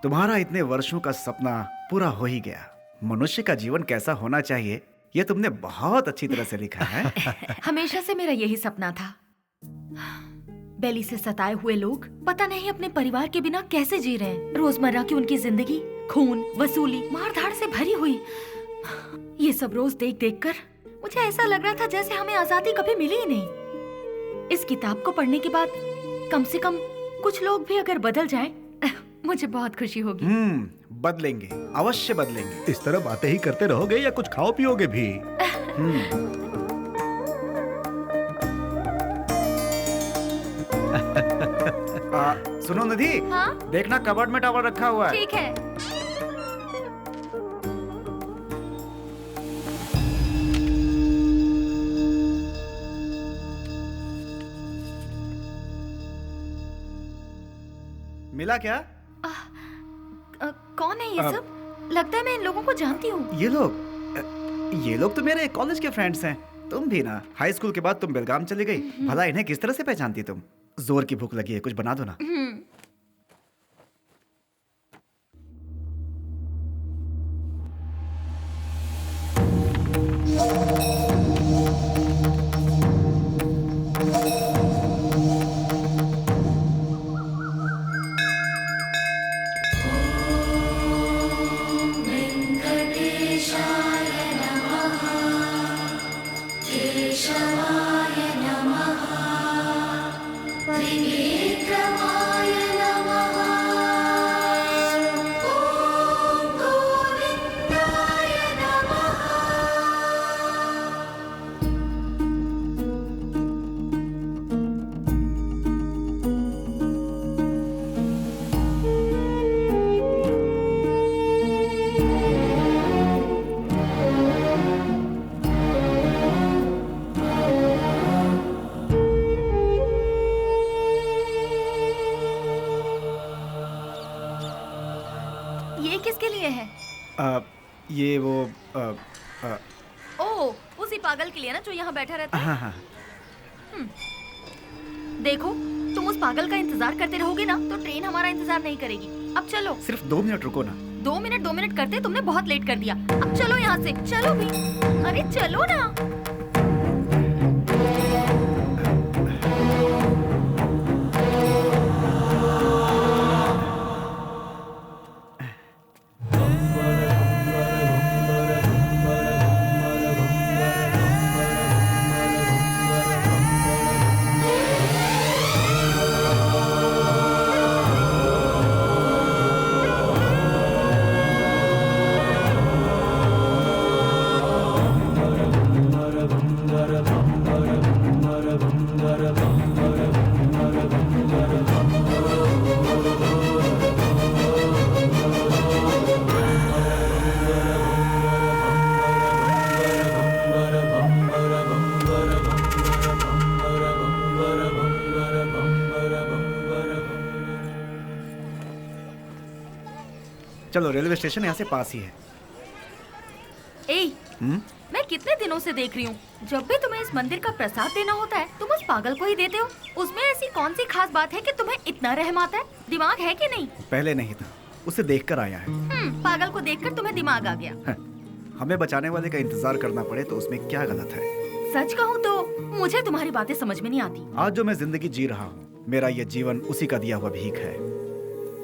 तुम्हारा इतने वर्षों का सपना पूरा हो ही गया। मनुष्य का जीवन कैसा होना चाहिए ये तुमने बहुत अच्छी तरह से लिखा है। हमेशा से मेरा यही सपना था। बेली से सताए हुए लोग पता नहीं अपने परिवार के बिना कैसे जी रहे हैं। रोजमर्रा की उनकी जिंदगी खून, वसूली, मारधाड़ से भरी हुई। ये सब रोज देख देख कर मुझे ऐसा लग रहा था जैसे हमें आजादी कभी मिली ही नहीं। इस किताब को पढ़ने के बाद कम से कम कुछ लोग भी अगर बदल जाएं, मुझे बहुत खुशी होगी। बदलेंगे, अवश्य बदलेंगे। इस तरह बातें ही करते रहोगे या कुछ खाओ पियोगे भी? सुनो निधि, हाँ? देखना कबर्ड में टॉवल रखा हुआ है। ठीक है। मिला क्या? कौन है ये सब? लगता है मैं इन लोगों को जानती हूँ। ये लोग तो मेरे कॉलेज के फ्रेंड्स हैं। तुम भी ना, हाई स्कूल के बाद तुम बेलगाम चली गई। भला इन्हें किस तरह से पहचानती तुम? जोर की भूख लगी है, कुछ बना दो ना। ये किसके लिए है? ये वो ओह, उसी पागल के लिए ना जो यहाँ बैठा रहता है। हाँ। देखो, तुम उस पागल का इंतजार करते रहोगे ना तो ट्रेन हमारा इंतजार नहीं करेगी। अब चलो। सिर्फ 2 मिनट रुको ना। 2 मिनट करते तुमने बहुत लेट कर दिया। अब चलो यहाँ से, चलो भी। अरे चलो ना। चलो, रेलवे स्टेशन यहाँ से पास ही है। मैं कितने दिनों से देख रही हूँ, जब भी तुम्हें इस मंदिर का प्रसाद देना होता है तुम उस पागल को ही देते हो। उसमें ऐसी कौन सी खास बात है कि तुम्हें इतना रहम आता है? दिमाग है कि नहीं? पहले नहीं था, उसे देखकर आया है। पागल को देखकर तुम्हें दिमाग आ गया। हमें बचाने वाले का इंतजार करना पड़े तो उसमें क्या गलत है? सच कहूँ तो मुझे तुम्हारी बातें समझ में नहीं आती। आज जो मैं जिंदगी जी रहा हूँ, मेरा ये जीवन उसी का दिया हुआ भीख है।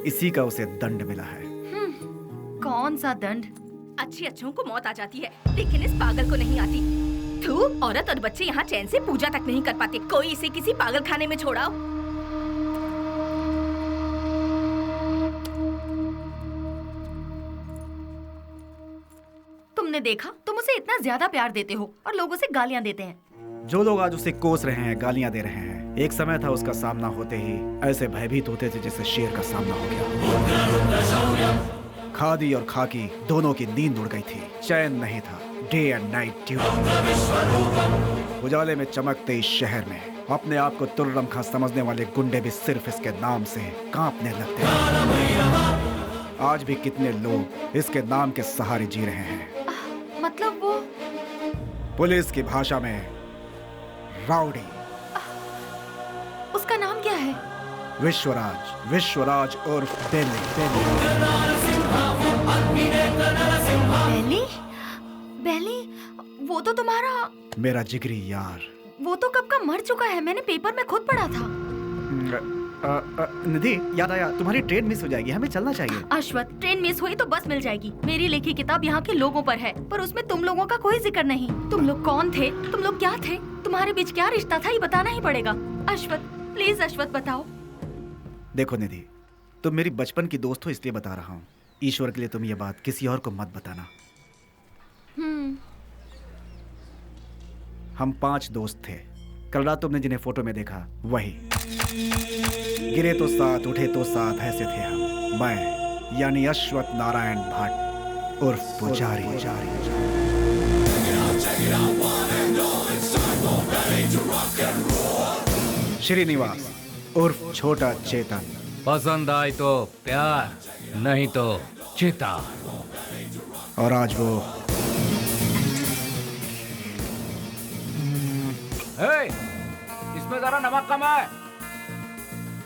इसी का उसे दंड मिला है। कौन सा दंड? अच्छी अच्छों को मौत आ जाती है, लेकिन इस पागल को नहीं आती। थू, औरत और बच्चे यहाँ चैन से पूजा तक नहीं कर पाते। कोई इसे किसी पागल खाने में छोड़ाओ। तुमने देखा, तुम उसे इतना ज्यादा प्यार देते हो और लोग उसे गालियाँ देते हैं। जो लोग आज उसे कोस रहे हैं, गालियां दे रहे हैं, एक समय था उसका सामना होते ही ऐसे भयभीत होते थे जैसे शेर का सामना हो गया। खादी और खाकी दोनों की नींद उड़ गई थी, चैन नहीं था। Day and night duty. उजाले में चमकते इस शहर में अपने आप को तुर्रमखा समझने वाले गुंडे भी सिर्फ इसके नाम से कांपने लगते हैं। आज भी कितने लोग इसके नाम के सहारे जी रहे हैं। मतलब वो पुलिस की भाषा में राउडी। उसका नाम क्या है? विश्वराज उर्फ बेली। बेली? बेली? वो तो तुम्हारा मेरा जिगरी यार। वो तो कब का मर चुका है, मैंने पेपर में खुद पढ़ा था। निधि, याद आया, तुम्हारी ट्रेन मिस हो जाएगी, हमें चलना चाहिए। अश्वथ, ट्रेन मिस हुई तो बस मिल जाएगी। मेरी लिखी किताब यहाँ के लोगों पर है, पर उसमें तुम लोगों का कोई जिक्र नहीं। तुम लोग कौन थे, तुम लोग क्या थे, तुम्हारे बीच क्या रिश्ता था, ये बताना ही पड़ेगा। अश्वथ, प्लीज अश्वथ बताओ। देखो निधि, तुम मेरी बचपन की दोस्त हो इसलिए बता रहा हूँ। ईश्वर के लिए तुम ये बात किसी और को मत बताना। हम 5 दोस्त थे। कल रात तुमने जिन्हें फोटो में देखा वही। गिरे तो साथ, उठे तो साथ, ऐसे थे हम। मैं यानी अश्वथ नारायण भट्ट उर्फ पुजारी। श्रीनिवास उर्फ छोटा चेतन। पसंद आए तो प्यार, नहीं तो चिता। और आज वो इसमें जरा नमक कम है।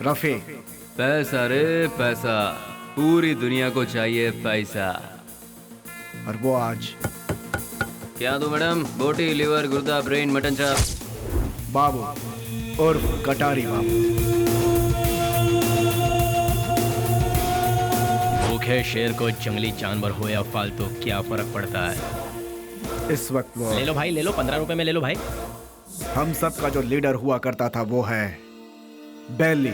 रफी। पैसा रे पैसा, पूरी दुनिया को चाहिए पैसा। और वो आज क्या दो मैडम? बोटी, लिवर, गुर्दा, ब्रेन, मटन चाप। बाबू उर्फ कटारी बाबू। भूखे शेर को जंगली जानवर हो या फालतू क्या फर्क पड़ता है। इस वक्त वो ले लो भाई, ले लो, 15 रुपए में ले लो भाई। हम सब का जो लीडर हुआ करता था वो है बेली।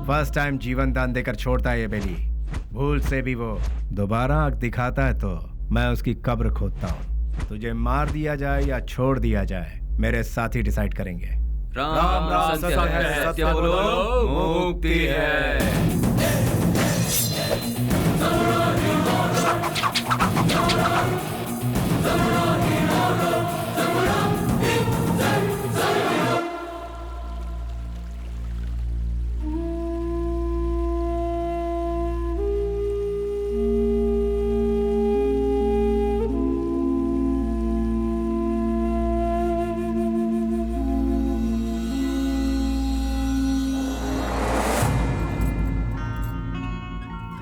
फर्स्ट टाइम जीवन दान देकर छोड़ता है ये बेली। भूल से भी वो दोबारा आंख दिखाता है तो मैं उसकी कब्र खोदता हूँ। तुझे मार दिया जाए या छोड़ दिया जाए, मेरे साथी डिसाइड करेंगे। राम राम सत्य है, सत्य बोलो मुक्ति है।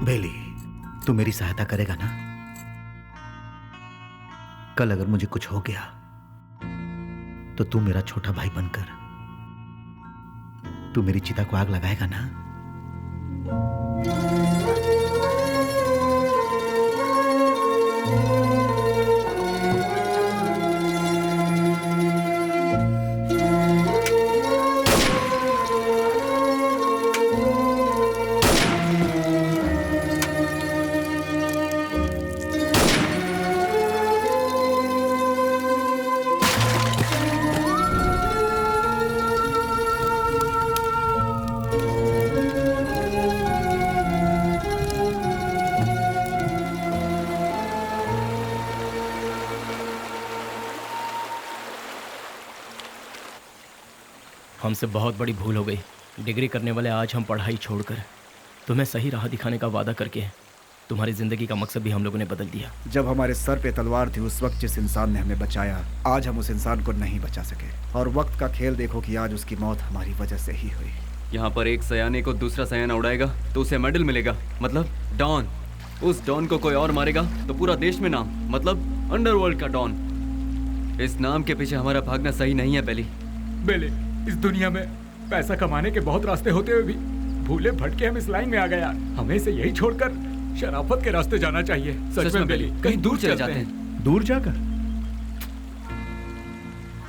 बेली, तू मेरी सहायता करेगा ना? कल अगर मुझे कुछ हो गया तो तू मेरा छोटा भाई बनकर तू मेरी चिता को आग लगाएगा ना? हमसे बहुत बड़ी भूल हो गई। डिग्री करने वाले आज हम पढ़ाई छोड़कर तुम्हें सही राह दिखाने का वादा करके तुम्हारी जिंदगी का मकसद भी हम लोगों ने बदल दिया। जब हमारे सर पे तलवार थी उस वक्त जिस इंसान ने हमें बचाया, आज हम उस इंसान को नहीं बचा सके। और वक्त का खेल देखो कि आज उसकी मौत हमारी वजह से ही हुई। यहाँ पर एक सयाने को दूसरा सयाना उड़ाएगा तो उसे मेडल मिलेगा, मतलब डॉन। उस डॉन को कोई और मारेगा तो पूरा देश में नाम, मतलब अंडरवर्ल्ड का डॉन। इस नाम के पीछे हमारा भागना सही नहीं है बेली। बेले, इस दुनिया में पैसा कमाने के बहुत रास्ते होते हुए भी भूले भटके हम इस लाइन में आ गए यार। हमें इसे यही छोड़कर शराफत के रास्ते जाना चाहिए। सच में बेली, कहीं दूर चले जाते हैं। दूर जाकर?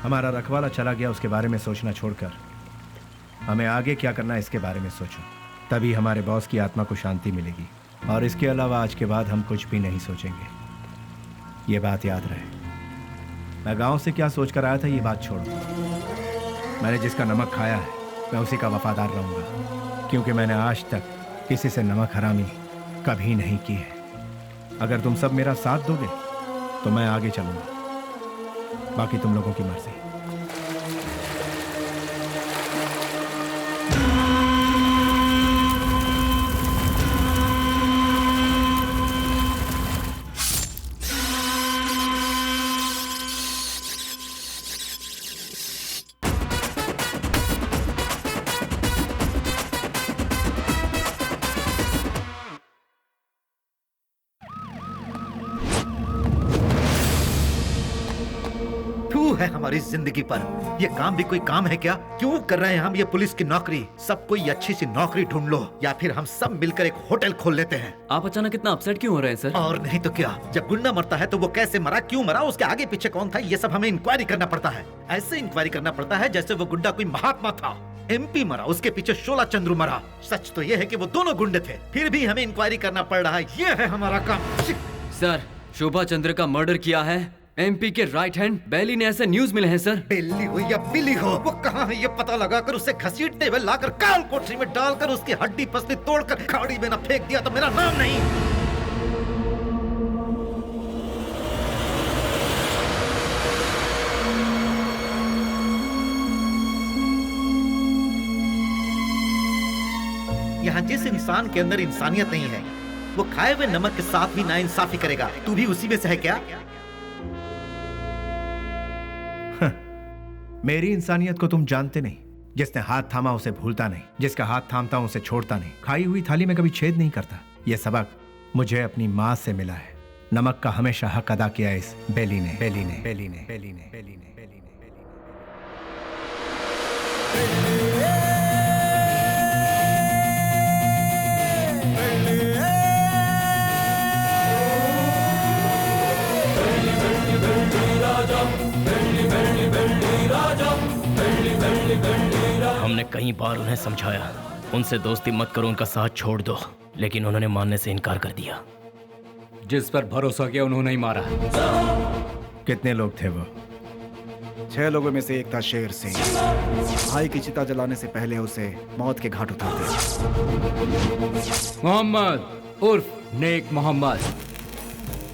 हमारा रखवाला चला गया, उसके बारे में सोचना छोड़कर हमें आगे क्या करना है इसके बारे में सोचो। तभी हमारे बॉस की आत्मा को शांति मिलेगी। और इसके अलावा आज के बाद हम कुछ भी नहीं सोचेंगे, ये बात याद रहे। मैं गांव से क्या सोचकर आया था ये बात छोड़ो। मैंने जिसका नमक खाया है मैं उसी का वफादार रहूंगा, क्योंकि मैंने आज तक किसी से नमक हरामी कभी नहीं की है। अगर तुम सब मेरा साथ दोगे तो मैं आगे चलूंगा, बाकी तुम लोगों की मर्जी। है हमारी जिंदगी पर। ये काम भी कोई काम है क्या? क्यों कर रहे हैं हम ये पुलिस की नौकरी? सब कोई अच्छी सी नौकरी ढूंढ लो या फिर हम सब मिलकर एक होटल खोल लेते हैं। आप अचानक इतना अपसेट क्यों हो रहे हैं सर? और नहीं तो क्या, जब गुंडा मरता है तो वो कैसे मरा, क्यों मरा, उसके आगे पीछे कौन था, ये सब हमें इंक्वायरी करना पड़ता है। ऐसे इंक्वायरी करना पड़ता है जैसे वो गुंडा कोई महात्मा था। MP मरा, उसके पीछे शोला चंद्रू मरा। सच तो ये है कि वो दोनों गुंडे थे, फिर भी हमें इंक्वायरी करना पड़ रहा है। ये है हमारा काम। सर, शोभा चंद्र का मर्डर किया है MP के राइट हैंड बेली ने, ऐसे न्यूज मिले हैं सर। बेली हो या बिली हो, वो कहाँ है ये पता लगाकर उसे घसीटते हुए लाकर काल कोठरी में डालकर उसकी हड्डी पसली तोड़कर खाड़ी में न फेंक दिया तो मेरा नाम नहीं। यहाँ जिस इंसान के अंदर इंसानियत नहीं है वो खाए हुए नमक के साथ भी नाइंसाफी करेगा। तू भी उसी में से है क्या? मेरी इंसानियत को तुम जानते नहीं। जिसने हाथ थामा उसे भूलता नहीं, जिसका हाथ थामता हूं उसे छोड़ता नहीं, खाई हुई थाली में कभी छेद नहीं करता। यह सबक मुझे अपनी माँ से मिला है। नमक का हमेशा हक अदा किया इस बेली ने, बेली ने, बेली ने, बेली ने, बेली ने, बेली ने, हमने कई बार उन्हें समझाया, उनसे दोस्ती मत करो, उनका साथ छोड़ दो, लेकिन उन्होंने मानने से इनकार कर दिया। जिस पर भरोसा किया उन्होंने ही मारा। कितने लोग थे वो? 6 लोगों में से एक था शेर सिंह। भाई की चिता जलाने से पहले उसे मौत के घाट उतारते। मोहम्मद उर्फ नेक मोहम्मद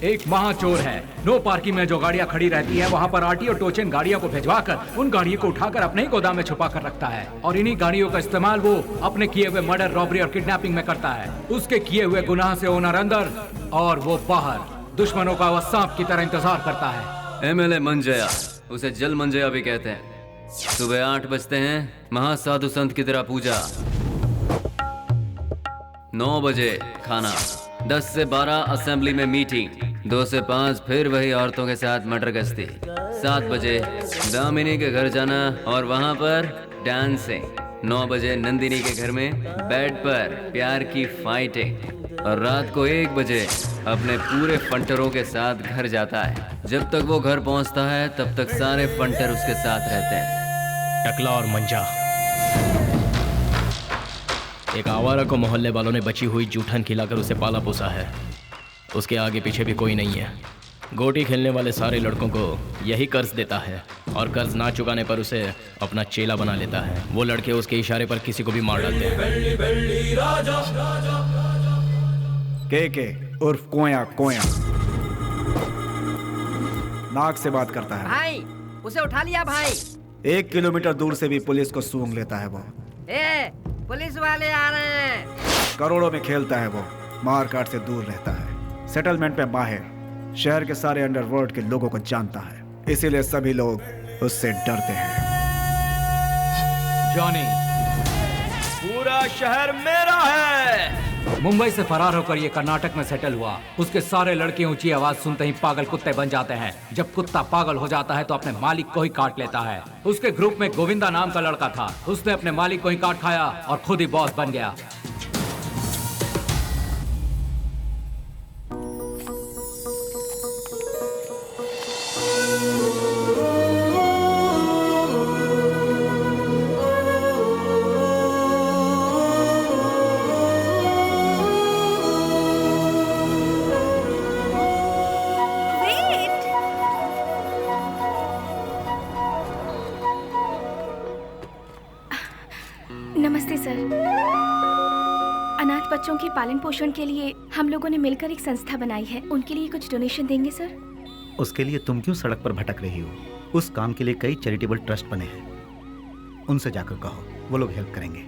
एक महाचोर है। नो पार्किंग में जो गाड़ियां खड़ी रहती हैं वहां पर आरटी और टोचन गाड़ियों को भिजवाकर उन गाड़ियों को उठाकर अपने ही गोदाम में छुपा कर रखता है और इन्हीं गाड़ियों का इस्तेमाल वो अपने किए हुए मर्डर, रॉबरी और किडनैपिंग में करता है। उसके किए हुए गुनाह से ओनर अंदर और वो बाहर, दुश्मनों का वह सांप की तरह इंतजार करता है। MLA मंजया, उसे जल मंजया भी कहते हैं। सुबह 8 बजते हैं, महासाधु संत की तरह पूजा। 9 बजे खाना, 10 से 12 असेंबली में मीटिंग, 2 से 5 फिर वही औरतों के साथ मटर गश्ती, 7 बजे दामिनी के घर जाना और वहां पर डांसिंग, 9 बजे नंदिनी के घर में बेड पर प्यार की फाइटिंग और रात को 1 बजे अपने पूरे फंटरों के साथ घर जाता है। जब तक वो घर पहुंचता है तब तक सारे फंटर उसके साथ रहते हैं। टकला और मंजा, एक आवारा को मोहल्ले वालों ने बची हुई जूठन खिलाकर उसे पाला पोसा है। उसके आगे पीछे भी कोई नहीं है। गोटी खेलने वाले सारे लड़कों को यही कर्ज देता है और कर्ज ना चुकाने पर उसे अपना चेला बना लेता है। वो लड़के उसके इशारे पर किसी को भी मार डालते हैं। के उर्फ कोया कोया नाक से बात करता है। भाई उसे उठा लिया भाई। 1 किलोमीटर दूर से भी पुलिस को सूंघ लेता है वो। पुलिस वाले आ रहे हैं। करोड़ों में खेलता है वो, मार काट से दूर रहता है, सेटलमेंट में माहिर, शहर के सारे अंडरवर्ल्ड के लोगों को जानता है, इसीलिए सभी लोग उससे डरते हैं। जॉनी, पूरा शहर मेरा है। मुंबई से फरार होकर ये कर्नाटक में सेटल हुआ। उसके सारे लड़के ऊंची आवाज सुनते ही पागल कुत्ते बन जाते हैं। जब कुत्ता पागल हो जाता है तो अपने मालिक को ही काट लेता है। उसके ग्रुप में गोविंदा नाम का लड़का था। उसने अपने मालिक को ही काट खाया और खुद ही बॉस बन गया। नमस्ते सर। अनाथ बच्चों के पालन पोषण के लिए हम लोगों ने मिलकर एक संस्था बनाई है। उनके लिए कुछ डोनेशन देंगे सर? उसके लिए तुम क्यों सड़क पर भटक रही हो? उस काम के लिए कई चैरिटेबल ट्रस्ट बने हैं, उनसे जाकर कहो, वो लोग हेल्प करेंगे।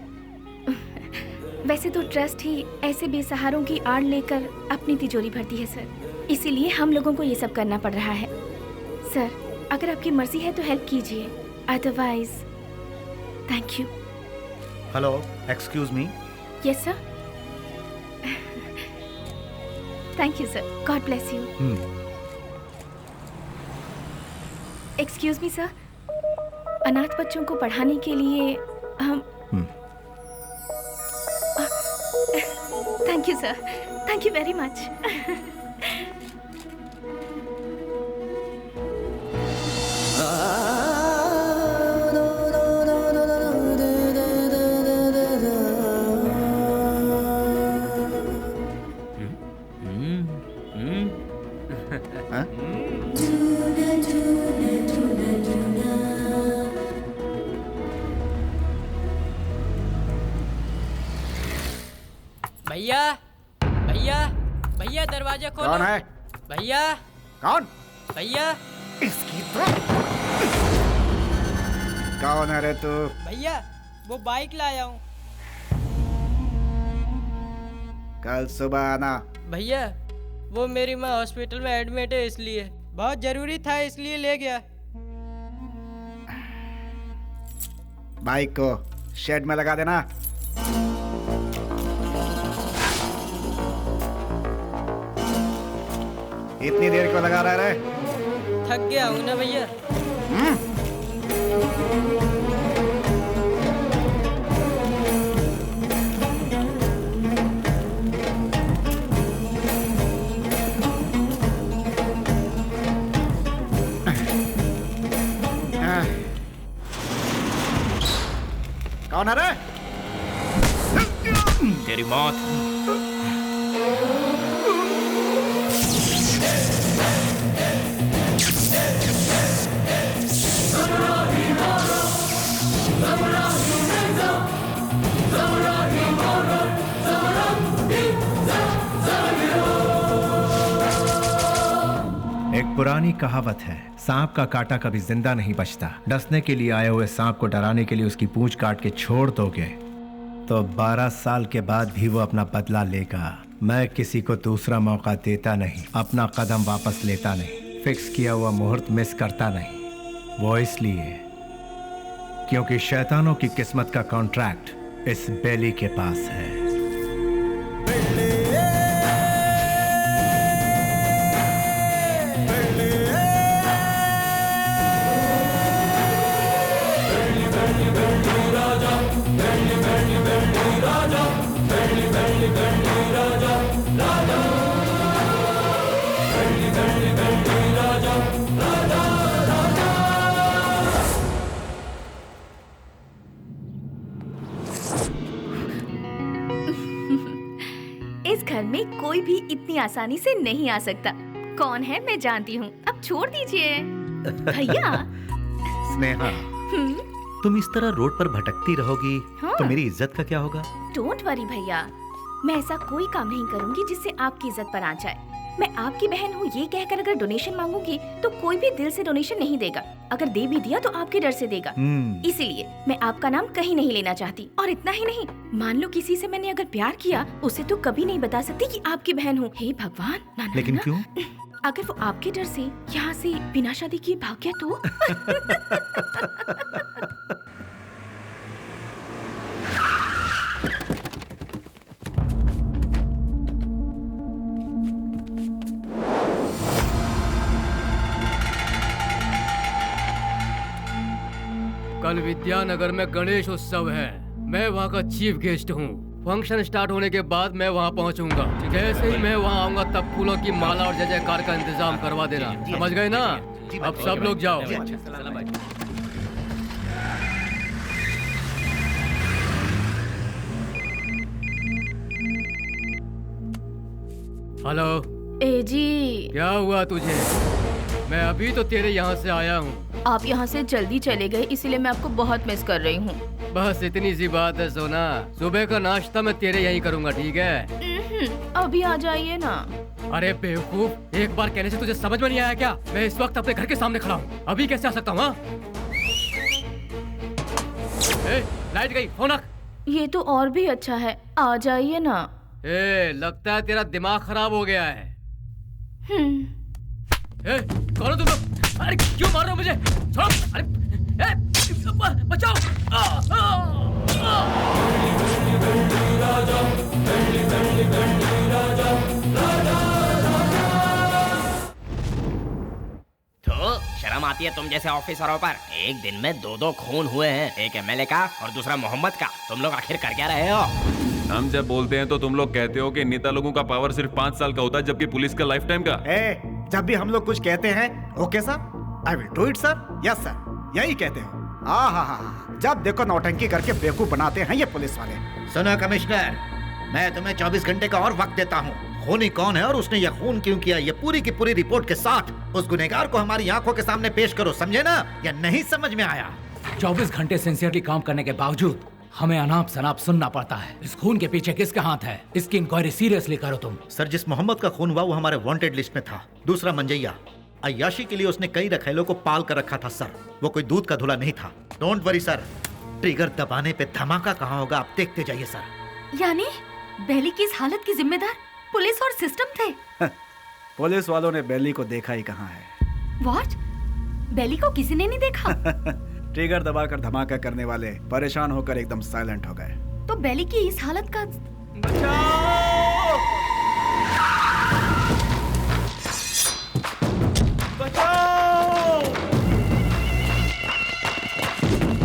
वैसे तो ट्रस्ट ही ऐसे बेसहारों की आड़ लेकर अपनी तिजोरी भरती है सर, इसीलिए हम लोगों को ये सब करना पड़ रहा है। सर अगर आपकी मर्जी है तो हेल्प कीजिए, otherwise thank you. Hello, excuse me. Yes sir. Thank you sir, God bless you. Excuse me sir, अनाथ बच्चों को पढ़ाने के लिए हम thank you sir, thank you very much. भैया भैया भैया दरवाजा खोलो। कौन है? भैया। कौन? भैया। इसकी तो कौन है रे तू? भैया वो बाइक लाया हूँ। कल सुबह आना। भैया वो मेरी माँ हॉस्पिटल में एडमिट है, इसलिए बहुत जरूरी था, इसलिए ले गया। बाइक को शेड में लगा देना। इतनी देर क्यों लगा रहा है? थक गया हूँ ना भैया। कौन है रे? तेरी मौत। एक पुरानी कहावत है, सांप का काटा कभी जिंदा नहीं बचता। डसने के लिए आए हुए सांप को डराने के लिए उसकी पूंछ काट के छोड़ दोगे तो 12 साल के बाद भी वो अपना बदला लेगा। मैं किसी को दूसरा मौका देता नहीं, अपना कदम वापस लेता नहीं, फिक्स किया हुआ मुहूर्त मिस करता नहीं। वो इसलिए क्योंकि शैतानों की किस्मत का कॉन्ट्रैक्ट इस बेली के पास है। इस घर में कोई भी इतनी आसानी से नहीं आ सकता। कौन है मैं जानती हूँ, अब छोड़ दीजिए। भैया। स्नेहा, तुम इस तरह रोड पर भटकती रहोगी हाँ। तो मेरी इज्जत का क्या होगा? डोंट वरी भैया, मैं ऐसा कोई काम नहीं करूंगी जिससे आपकी इज्जत पर आ जाए। मैं आपकी बहन हूँ ये कहकर अगर डोनेशन मांगूंगी तो कोई भी दिल से डोनेशन नहीं देगा। अगर दे भी दिया तो आपके डर से देगा। इसीलिए मैं आपका नाम कहीं नहीं लेना चाहती। और इतना ही नहीं, मान लो किसी से मैंने अगर प्यार किया, उसे तो कभी नहीं बता सकती कि आपकी बहन हूँ। हे भगवान, ना, ना, लेकिन ना। क्यों? अगर वो आपके डर से यहाँ से बिना शादी किए भाग गया तो? कल विद्यानगर में गणेश उत्सव है। मैं वहाँ का चीफ गेस्ट हूँ। फंक्शन स्टार्ट होने के बाद मैं वहाँ पहुँचूंगा। जैसे ही मैं वहाँ आऊंगा तब फूलों की माला और जय जयकार का इंतजाम करवा देना। समझ गए ना? अब सब लोग जाओ। हेलो। ए जी, क्या हुआ तुझे? मैं अभी तो तेरे यहाँ से आया हूँ। आप यहाँ से जल्दी चले गए, इसीलिए मैं आपको बहुत मिस कर रही हूँ। बस इतनी सी बात है सोना। सुबह का नाश्ता मैं तेरे यहीं करूँगा, ठीक है? अभी आ जाइए ना। अरे बेवकूफ, एक बार कहने से तुझे समझ में नहीं आया क्या? मैं इस वक्त अपने घर के सामने खड़ा हूँ, अभी कैसे आ सकता हूँ? लाइट गई, फोन रख। ये तो और भी अच्छा है, आ जाइए ना। लगता है तेरा दिमाग खराब हो गया है। कौन हो तुम लोग? अरे क्यों मार रहे हो मुझे? छोड़ो! अरे बचाओ! तो शर्म आती है तुम जैसे ऑफिसरों पर? एक दिन में दो खून हुए हैं, एक एमएलए का और दूसरा मोहम्मद का। तुम लोग आखिर कर क्या रहे हो? हम जब बोलते हैं तो तुम लोग कहते हो कि नेता लोगों का पावर सिर्फ 5 साल का होता है, जबकि पुलिस का लाइफ टाइम का। जब भी हम लोग कुछ कहते हैं, okay sir, I will do it sir, yes sir, यही कहते हो। जब देखो नौटंकी करके बेवकूफ बनाते हैं ये पुलिस वाले। सुनो कमिश्नर, मैं तुम्हें 24 घंटे का और वक्त देता हूँ। खूनी कौन है और उसने यह खून क्यों किया, ये पूरी की पूरी रिपोर्ट के साथ उस गुनहगार को हमारी आंखों के सामने पेश करो, समझे ना? या नहीं समझ में आया? 24 घंटे सिंसियरली काम करने के बावजूद हमें अनाप शनाप सुनना पड़ता है। इस खून के पीछे किसका हाथ है? इसकी इंक्वायरी सीरियसली करो तुम। सर, जिस मोहम्मद का खून हुआ वो हमारे वांटेड लिस्ट में था। दूसरा मंजैया, अय्याशी के लिए उसने कई रखेलों को पाल कर रखा था सर। वो कोई दूध का धुला नहीं था। डोंट वरी सर, ट्रिगर दबाने पे धमाका कहाँ होगा आप देखते जाइए सर। यानी बेली की इस हालत की जिम्मेदार पुलिस और सिस्टम थे? पुलिस वालों ने बेली को देखा ही कहाँ है। व्हाट? बेली को किसी ने नहीं देखा? ट्रिगर दबाकर धमाका करने वाले परेशान होकर एकदम साइलेंट हो गए। तो बेली की इस हालत का बचाओ! बचाओ!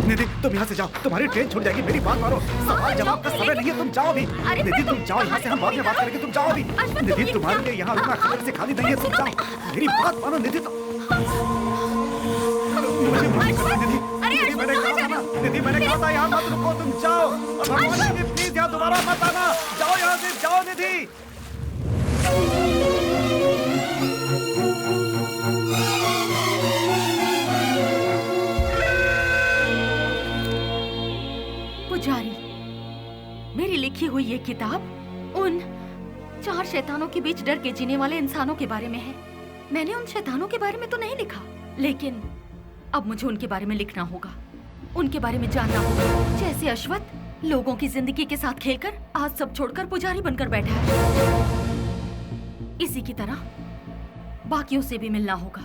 निधि, तुम यहाँ से जाओ, तुम्हारी ट्रेन छूट जाएगी। मेरी बात मानो, सवाल जवाब का समय नहीं है, तुम जाओ भी। निधि तुम जाओ यहाँ से, हम बाद में बात करेंगे, तुम जाओ भी। निधि तुम्हारे लिए यहाँ रुकना खबर से खाली नहीं है, तुम जाओ। मेरी बात मानो निधि, मुझे माफ करो निधि। निधि मैंने कहा था यहाँ मत रुको, तुम जाओ। भगवान निधि प्लीज यहाँ दोबारा मत आना, जाओ यहाँ से, जाओ निधि। पुजारी, मेरी लिखी हुई ये किताब उन 4 शैतानों के बीच डर के जीने वाले इंसानों के बारे में है। मैंने उन शैतानों के बारे में तो नहीं लिखा, लेकिन अब मुझे उनके बारे में लिखना होगा, उनके बारे में जानना होगा। जैसे अश्वत्थ लोगों की जिंदगी के साथ खेलकर आज सब छोड़कर पुजारी बनकर बैठा है, इसी की तरह बाकियों से भी मिलना होगा।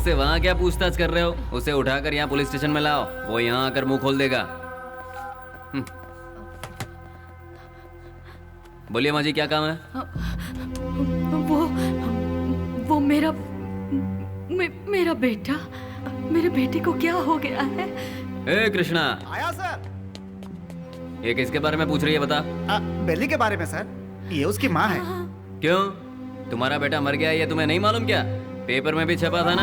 उससे वहाँ क्या पूछताछ कर रहे हो? उसे उठाकर यहाँ पुलिस स्टेशन में लाओ, वो यहाँ आकर मुंह खोल देगा। बोलिए माँ जी, क्या काम है? वो मेरा बेटा, मेरे बेटे को क्या हो गया है? ए कृष्णा, आया सर। ये किसके बारे में पूछ रही है बता? बेली के बारे में सर, ये उसकी माँ है। क्यों, तुम्हारा बेटा मर गया ये तुम्हें नहीं मालूम क्या? पेपर में भी छपा था ना।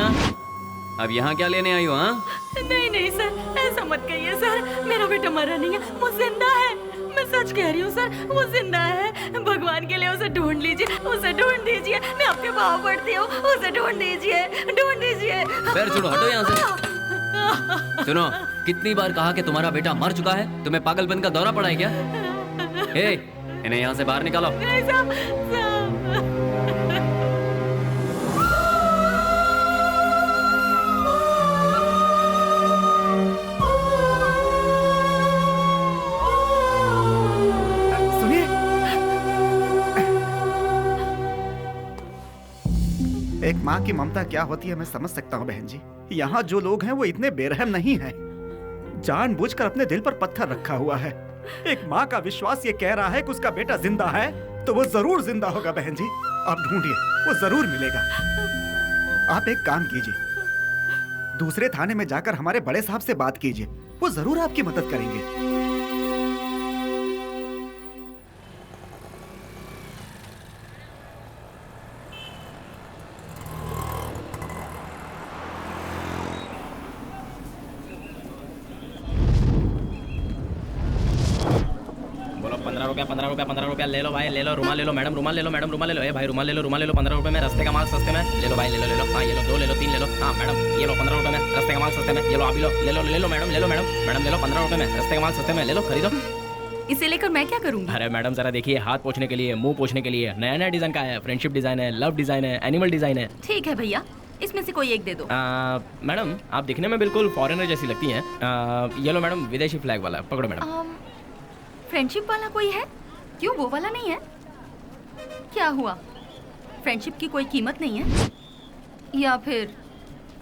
अब यहाँ क्या लेने आई हो? हाँ नहीं सर, ऐसा मत कहिए सर, मेरा बेटा मरा नहीं है, वो जिंदा है। मैं सच कह रही हूँ सर, वो जिंदा है। भगवान के लिए उसे ढूंढ लीजिए, उसे ढूंढ दीजिए, मैं आपके पाँव पड़ती हूँ, उसे ढूंढ दीजिए, ढूंढ दीजिए। पैर छोड़ो, हटो यहाँ से। सुनो, कितनी बार कहा कि तुम्हारा बेटा मर चुका है? तुम्हें पागलपन का दौरा पड़ा है क्या? ए, इन्हें यहाँ से बाहर निकालो। एक माँ की ममता क्या होती है मैं समझ सकता हूँ बहन जी। यहाँ जो लोग हैं वो इतने बेरहम नहीं हैं। जानबूझकर अपने दिल पर पत्थर रखा हुआ है। एक माँ का विश्वास ये कह रहा है कि उसका बेटा जिंदा है तो वो जरूर जिंदा होगा बहन जी। आप ढूंढिए, वो जरूर मिलेगा। आप एक काम कीजिए, दूसरे थाने में जाकर हमारे बड़े साहब से बात कीजिए, वो जरूर आपकी मदद करेंगे। पंद्रह रुपया ले लो भाई, ले लो। रुमाल ले लो मैडम, रुमाल ले लो मैडम, रुमाल ले लो। ए भाई रुमाल ले लो, रुमाल ले लो। 15 रुपए में, रस्ते का माल सस्ते में। ले लो भाई, ले लो। हाँ ये लो, 2 ले लो, 3 ले लो। हाँ मैडम ये लो, 15 रुपए में, रस्ते का माल सस्ते में। ये लो, अभी लो, ले लो मैडम, ले लो मैडम, ले लो 15 रुपए में, रस्ते का माल सस्ते में। ले लो, खरीदो। इसे लेकर मैं क्या करूंगी? अरे मैडम जरा देखिए, हाथ पोंछने के लिए, मुंह पोंछने के लिए नया डिजाइन का है। फ्रेंडशिप डिजाइन है, लव डिजाइन है, एनिमल डिजाइन है। ठीक है भैया, इसमें से कोई एक दे दो। मैडम आप दिखने में बिल्कुल फॉरेनर जैसी लगती हैं। ये लो मैडम, विदेशी फ्लैग वाला, पकड़ो मैडम। फ्रेंडशिप वाला कोई है? क्यों, वो वाला नहीं है? क्या हुआ, फ्रेंडशिप की कोई कीमत नहीं है? या फिर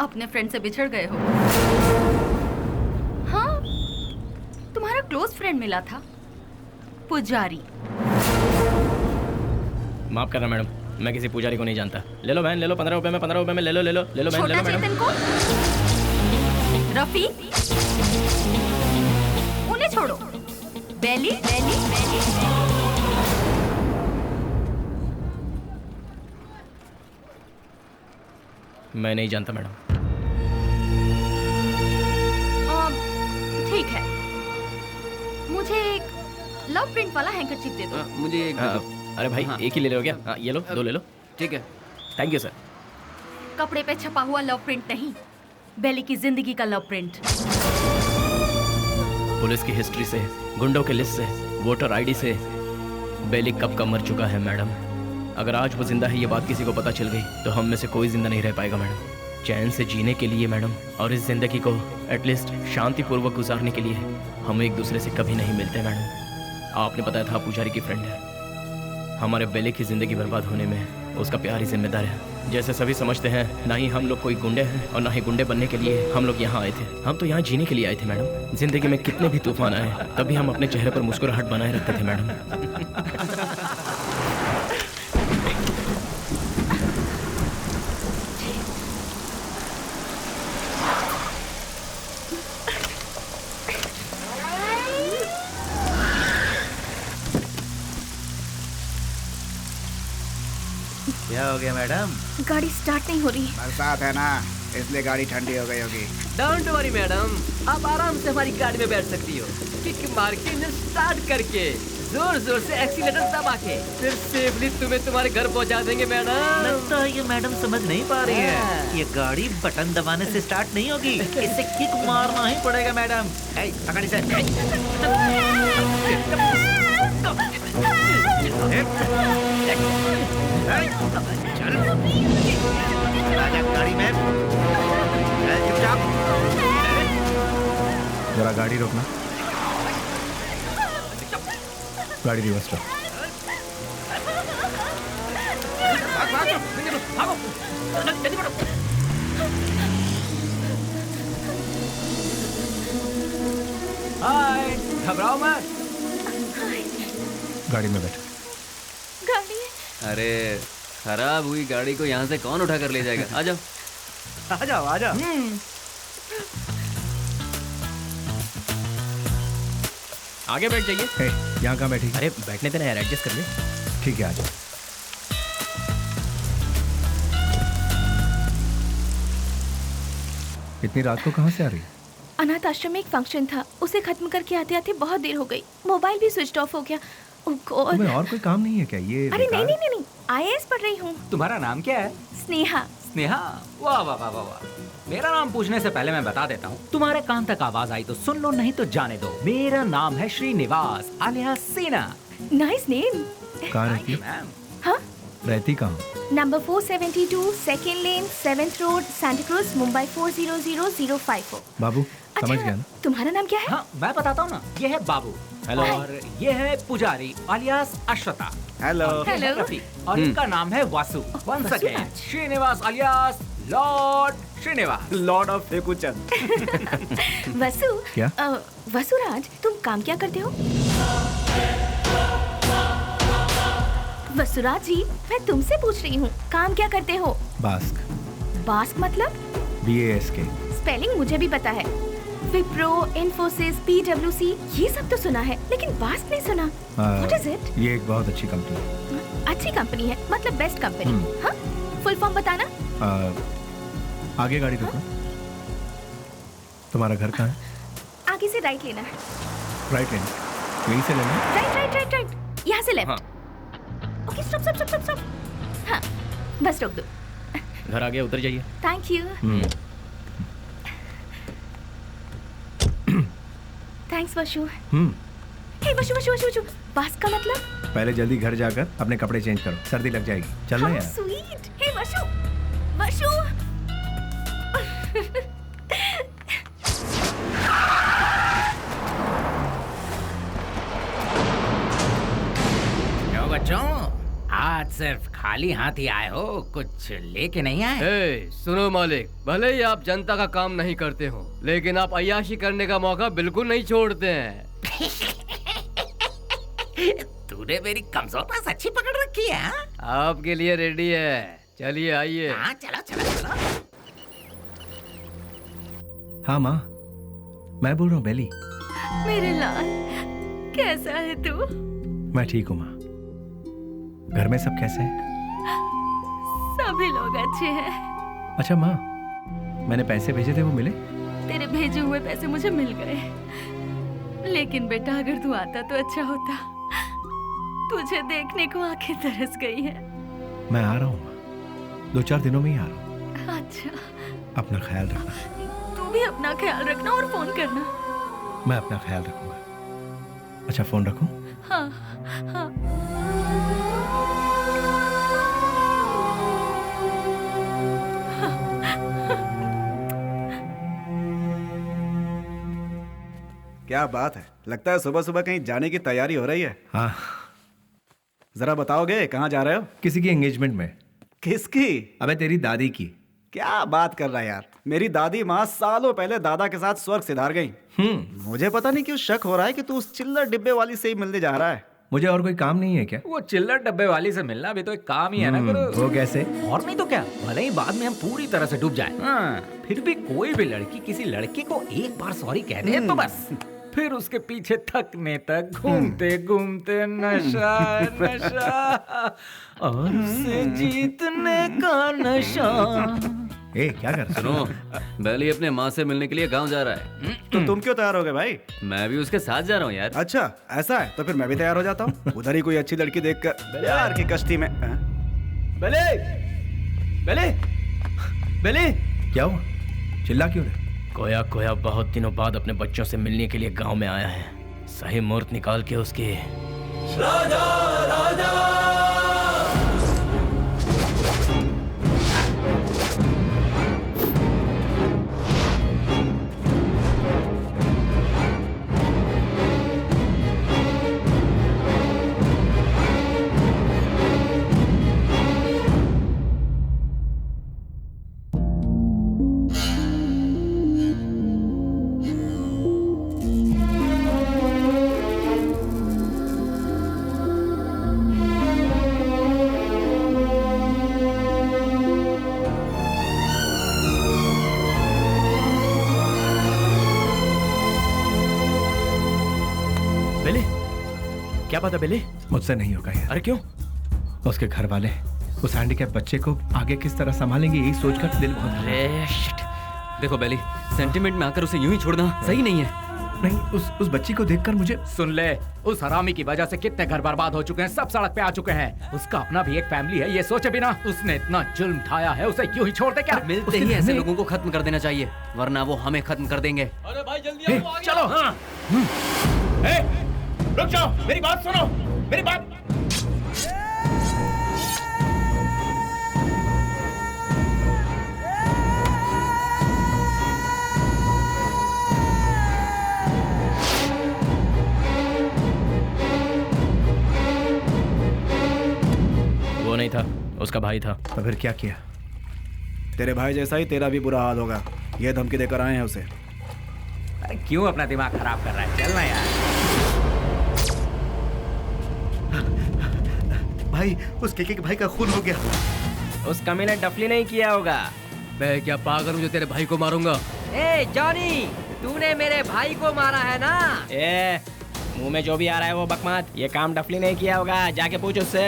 अपने फ्रेंड से बिछड़ गए हो? हाँ, तुम्हारा क्लोज फ्रेंड मिला था, पुजारी। माफ करना मैडम, मैं किसी पुजारी को नहीं जानता। ले लो बहन, ले लो 15 रुपए में, 15 रुपए में। ले लो बहन, ले लो मैडम। रफी, उन्हें छोड़ो। बेली, मैं नहीं जानता मैडम। ठीक है, मुझे एक लव प्रिंट वाला हैंकरचीफ दे दो। मुझे एक दे दो। अरे भाई एक ही ले लो क्या? हाँ ये लो, 2 ले लो। ठीक है, थैंक यू सर। कपड़े पे छपा हुआ लव प्रिंट नहीं, बेली की जिंदगी का लव प्रिंट। पुलिस की हिस्ट्री से, गुंडों के लिस्ट से, वोटर आईडी से बेली कब का मर चुका है मैडम। अगर आज वो जिंदा है ये बात किसी को पता चल गई तो हम में से कोई जिंदा नहीं रह पाएगा मैडम। चैन से जीने के लिए मैडम, और इस जिंदगी को एटलीस्ट शांतिपूर्वक गुजारने के लिए हम एक दूसरे से कभी नहीं मिलते मैडम। आपने बताया था पुजारी की फ्रेंड है। हमारे बेली की जिंदगी बर्बाद होने में उसका प्यार ही जिम्मेदार है। जैसे सभी समझते हैं, ना ही हम लोग कोई गुंडे हैं और ना ही गुंडे बनने के लिए हम लोग यहाँ आए थे। हम तो यहाँ जीने के लिए आए थे मैडम। जिंदगी में कितने भी तूफान आए तभी हम अपने चेहरे पर मुस्कुराहट बनाए रखते थे मैडम। क्या हो गया मैडम? गाड़ी स्टार्ट नहीं हो रही। बरसात है ना, इसलिए गाड़ी ठंडी हो गई होगी। डोंट वरी मैडम, आप आराम से हमारी गाड़ी में बैठ सकती हो। किक मार के इंजन स्टार्ट करके जोर जोर से एक्सीलेटर दबा के फिर सेफली तुम्हें तुम्हारे घर पहुंचा देंगे मैडम। लगता है ये मैडम समझ नहीं पा रही है। ये गाड़ी बटन दबाने से स्टार्ट नहीं होगी, इसे किक मारना ही पड़ेगा मैडम। पकड़ इसे। चल आजा गाड़ी में, चुपचाप। जरा गाड़ी रोकना, गाड़ी रिवर्स करो। भागो, जल्दी बढ़ो। घबराओ मत। गाड़ी में बैठो। गाड़ी अरे खराब हुई गाड़ी को यहाँ से कौन उठा कर ले जाएगा? आ जाओ आ जाओ आ जाओ। आगे बैठ जाइए। हे, यहाँ कहाँ बैठी? अरे बैठने देना यार, एडजस्ट कर ले। ठीक है, आ जाओ। इतनी रात को कहाँ से आ रही है? अनाथ आश्रम में एक फंक्शन था, उसे खत्म करके आते आते बहुत देर हो गई। मोबाइल भी स्विच ऑफ हो गया। ओह गॉड। तुम्हें और कोई काम नहीं है क्या? ये अरे नहीं नहीं नहीं, आईएएस पढ़ रही हूँ। तुम्हारा नाम क्या है? स्नेहा। स्नेहा, वाह वाह वाह वाह वाह। मेरा नाम पूछने से पहले मैं बता देता हूँ, तुम्हारे कान तक आवाज आई तो सुन लो, नहीं तो जाने दो। मेरा नाम है श्रीनिवास आलिया सीना। Nice name. कहाँ रहती है? मैम हाँ, रहती कहाँ? नंबर 472 सेकेंड लेन 7th road Santa cruise Mumbai 400054। बाबू समझ गया ना? तुम्हारा नाम क्या है? हाँ मैं बताता हूँ ना, ये है बाबू। हेलो। और ये है पुजारी आलियास अश्वता। हेलो। और ये है रफी, और इनका नाम है Vasu. Once again Srinivas alias lord Srinivas, lord of Fekuchand. Vasu. क्या? वसुराज, तुम काम क्या करते हो? वसुराज जी, मैं तुमसे पूछ रही हूँ, काम क्या करते हो? बास्क। बास्क मतलब? BASK। स्पेलिंग मुझे भी पता है। विप्रो, इन्फोसिस, PwC, ये सब तो सुना है, लेकिन बास्क नहीं सुना। What is it? ये एक बहुत अच्छी कंपनी है। अच्छी कंपनी है मतलब बेस्ट कंपनी? हाँ, फुल फॉर्म बताना। आगे गाड़ी रोको। तुम्हारा घर कहाँ है? आगे से राइट लेना है। राइट लेना, यहीं से लेना है? राइट राइट राइट राइट, यहाँ से left. Okay, stop stop stop stop. हाँ, बस रोक दो। घर आ गया, उतर जाइए। Thank you. Thanks Vashu. Hey Vashu Vashu Vashu Vashu, बास्क का मतलब? पहले जल्दी घर जाकर अपने कपड़े चेंज करो, सर्दी लग जाएगी। चलना यार। स्वीट। हे वशु वशु। क्यों बच्चों, आज सिर्फ खाली हाथ ही आए हो, कुछ लेके नहीं आए? ए, सुनो मालिक, भले ही आप जनता का काम नहीं करते हो, लेकिन आप अय्याशी करने का मौका बिल्कुल नहीं छोड़ते हैं। तूने मेरी कमजोरता सच्ची पकड़ रखी है। आपके लिए रेडी है, चलिए आइए। हाँ चलो चलो चलो। हाँ माँ, मैं बोल रहा हूँ बेली। मेरे लाल, कैसा है तू? मैं ठीक हूँ माँ। घर में सब कैसे हैं? सभी लोग अच्छे हैं। अच्छा माँ, मैंने पैसे भेजे थे, वो मिले? तेरे भेजे हुए पैसे मुझे मिल गए, लेकिन बेटा अगर तू आता तो अच्छा होता। तुझे देखने को आंखें तरस गई है। मैं आ रहा हूँ माँ, 2-4 दिनों में ही आ रहा हूँ। अच्छा, अपना ख्याल रखना। तू भी अपना ख्याल रखना और फोन करना। मैं अपना ख्याल रखूंगा। अच्छा फोन रखूं? हाँ हाँ। क्या बात है, लगता है सुबह सुबह कहीं जाने की तैयारी हो रही है। हाँ। जरा बताओगे कहाँ जा रहे हो? किसी की एंगेजमेंट में। किसकी? अबे तेरी दादी की। क्या बात कर रहा है यार, मेरी दादी माँ सालों पहले दादा के साथ स्वर्ग सिधार गई। मुझे पता नहीं क्यों शक हो रहा है कि तू उस चिल्लर डिब्बे वाली से ही मिलने जा रहा है। मुझे और कोई काम नहीं है क्या? वो चिल्लर डब्बे वाली से मिलना भी तो एक काम ही है ना गुरु। वो कैसे? और नहीं तो क्या, भले ही बाद में हम पूरी तरह से डूब जाएं, फिर भी कोई भी लड़की किसी लड़के को एक बार सॉरी कह दे तो बस फिर उसके पीछे थकने तक घूमते घूमते नशा नशा और उसे जीतने का नशा। ए, क्या कर? सुनो, बेली अपने माँ से मिलने के लिए गांव जा रहा है। तो तुम क्यों तैयार हो गए भाई? मैं भी उसके साथ जा रहा हूँ यार। अच्छा ऐसा है, तो फिर मैं भी तैयार हो जाता हूँ। उधर ही कोई अच्छी लड़की देखकर प्यार की कश्ती में। बेले, बेले, बेले, क्या हुआ? चिल्ला क्यों रहे? कोया कोया बहुत दिनों बाद अपने बच्चों से मिलने के लिए गांव में आया है। सही मुहूर्त निकाल के उसके राजा राजा क्या पता बेली? मुझसे नहीं होगा यार। अरे क्यों? उसके घर वाले उस हैंडीकैप बच्चे को आगे किस तरह संभालेंगे, यही सोचकर दिल बहुत। अरे शिट। देखो बेली, सेंटिमेंट में आकर उसे यूं ही छोड़ना सही नहीं है। नहीं, उस बच्ची को देखकर मुझे। सुन ले, उस हरामी की वजह से कितने घर बर्बाद हो चुके हैं, सब सड़क पे आ चुके हैं। उसका अपना भी एक फैमिली है, ये सोचे बिना उसने इतना जुल्म ढाया है, उसे यूं ही छोड़ दे क्या? मिलते ही ऐसे लोगों को खत्म कर देना चाहिए, वरना वो हमें खत्म कर देंगे। अरे भाई जल्दी आओ, चलो। रुक जाओ, मेरी बात सुनो, मेरी बात। वो नहीं था, उसका भाई था। तो फिर क्या किया? तेरे भाई जैसा ही तेरा भी बुरा हाल होगा, ये धमकी देकर आए हैं उसे। अरे क्यों अपना दिमाग खराब कर रहा है, चलना यार। भाई, उस केके के भाई का खून हो गया। उस कमी ने डफली नहीं किया होगा। मैं क्या पागल हूँ जो तेरे भाई को मारूंगा? ए जॉनी, तूने मेरे भाई को मारा है ना? ए, मुंह में जो भी आ रहा है वो बकवास। ये काम डफली नहीं किया होगा, जाके पूछ उससे।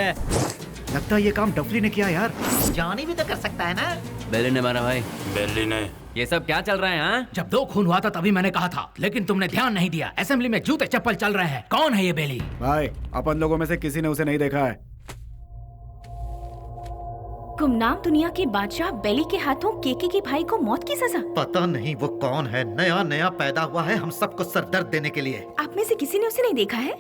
लगता है ये काम डफली ने किया यार। जॉनी भी तो कर सकता है ना। बेली ने मारा भाई। बेली ने। ये सब क्या चल रहा है? हाँ, जब 2 खून हुआ था तभी मैंने कहा था, लेकिन तुमने ध्यान नहीं दिया। असेंबली में जूते चप्पल चल रहे हैं। कौन है ये बेली? भाई, अपन लोगों में से किसी ने उसे नहीं देखा है। गुमनाम दुनिया के बादशाह बेली के हाथों केके के भाई को मौत की सजा। पता नहीं वो कौन है, नया नया पैदा हुआ है हम सबको सरदर्द देने के लिए। आप में से किसी ने उसे नहीं देखा है?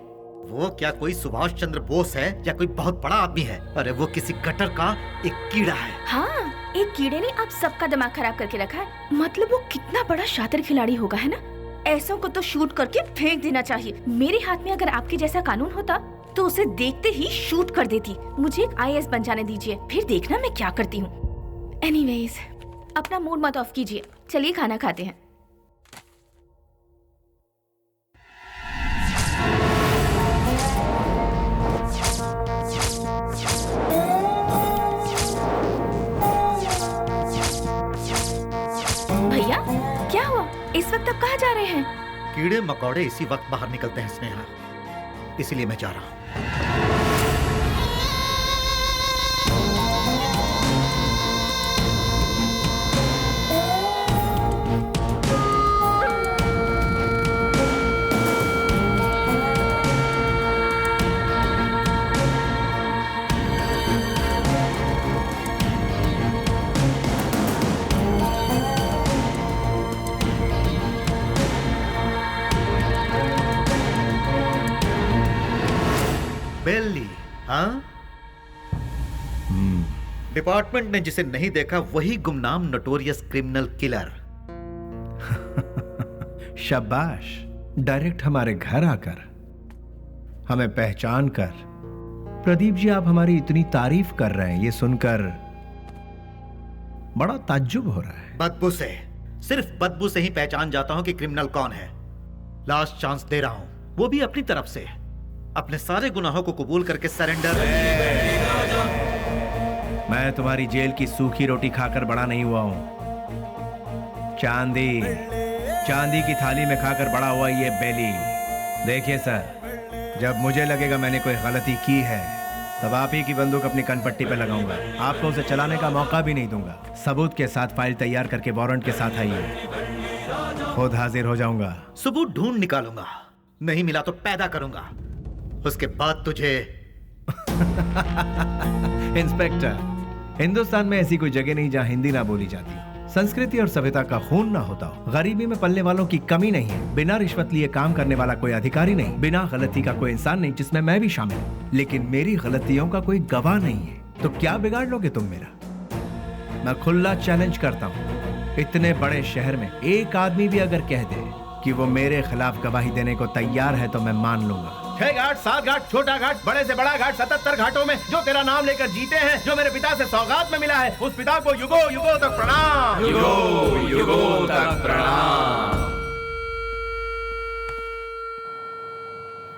वो क्या कोई सुभाष चंद्र बोस है या कोई बहुत बड़ा आदमी है? अरे वो किसी गटर का एक कीड़ा है। हाँ, एक कीड़े ने आप सबका दिमाग खराब करके रखा है। मतलब वो कितना बड़ा शातिर खिलाड़ी होगा, है ना? ऐसों को तो शूट करके फेंक देना चाहिए। मेरे हाथ में अगर आपके जैसा कानून होता तो उसे देखते ही शूट कर देती। मुझे एक IAS बन जाने दीजिए, फिर देखना मैं क्या करती हूँ। एनीवेज, अपना मूड मत ऑफ कीजिए, चलिए खाना खाते हैं। भैया, क्या हुआ? इस वक्त आप कहाँ जा रहे हैं? कीड़े मकोड़े इसी वक्त बाहर निकलते हैं स्नेहा, इसीलिए मैं जा रहा हूँ। बेली, हाँ? डिपार्टमेंट ने जिसे नहीं देखा वही गुमनाम नोटोरियस क्रिमिनल किलर। शाबाश, डायरेक्ट हमारे घर आकर हमें पहचान कर। प्रदीप जी, आप हमारी इतनी तारीफ कर रहे हैं, ये सुनकर बड़ा ताज्जुब हो रहा है। बदबू से, सिर्फ बदबू से ही पहचान जाता हूं कि क्रिमिनल कौन है। लास्ट चांस दे रहा हूं, वो भी अपनी तरफ से। अपने सारे गुनाहों को कबूल करके सरेंडर। मैं तुम्हारी जेल की सूखी रोटी खाकर बड़ा नहीं हुआ हूं। चांदी की थाली में खाकर बड़ा हुआ ये बेली। देखिए सर, जब मुझे लगेगा मैंने कोई गलती की है तब आप ही की बंदूक अपनी कनपट्टी पे लगाऊंगा। आपको उसे चलाने का मौका भी नहीं दूंगा। सबूत के साथ फाइल तैयार करके वारंट के साथ आइए, खुद हाजिर हो जाऊंगा। सबूत ढूंढ निकालूंगा, नहीं मिला तो पैदा करूंगा, उसके बाद तुझे। इंस्पेक्टर, हिंदुस्तान में ऐसी कोई जगह नहीं जहां हिंदी ना बोली जाती हो, संस्कृति और सभ्यता का खून ना होता हो, गरीबी में पलने वालों की कमी नहीं है, बिना रिश्वत लिए काम करने वाला कोई अधिकारी नहीं, बिना गलती का कोई इंसान नहीं, जिसमें मैं भी शामिल हूं। लेकिन मेरी गलतियों का कोई गवाह नहीं है, तो क्या बिगाड़ लोगे तुम मेरा? मैं खुला चैलेंज करता हूं, इतने बड़े शहर में एक आदमी भी अगर कह दे कि वो मेरे खिलाफ गवाही देने को तैयार है तो मैं मान लूंगा। 6 घाट, 7 घाट, छोटा घाट, बड़े से बड़ा घाट, 77 घाटों में जो तेरा नाम लेकर जीते हैं, जो मेरे पिता से सौगात में मिला है, उस पिता को युगों युगों तक प्रणाम। युगों युगों तक प्रणाम।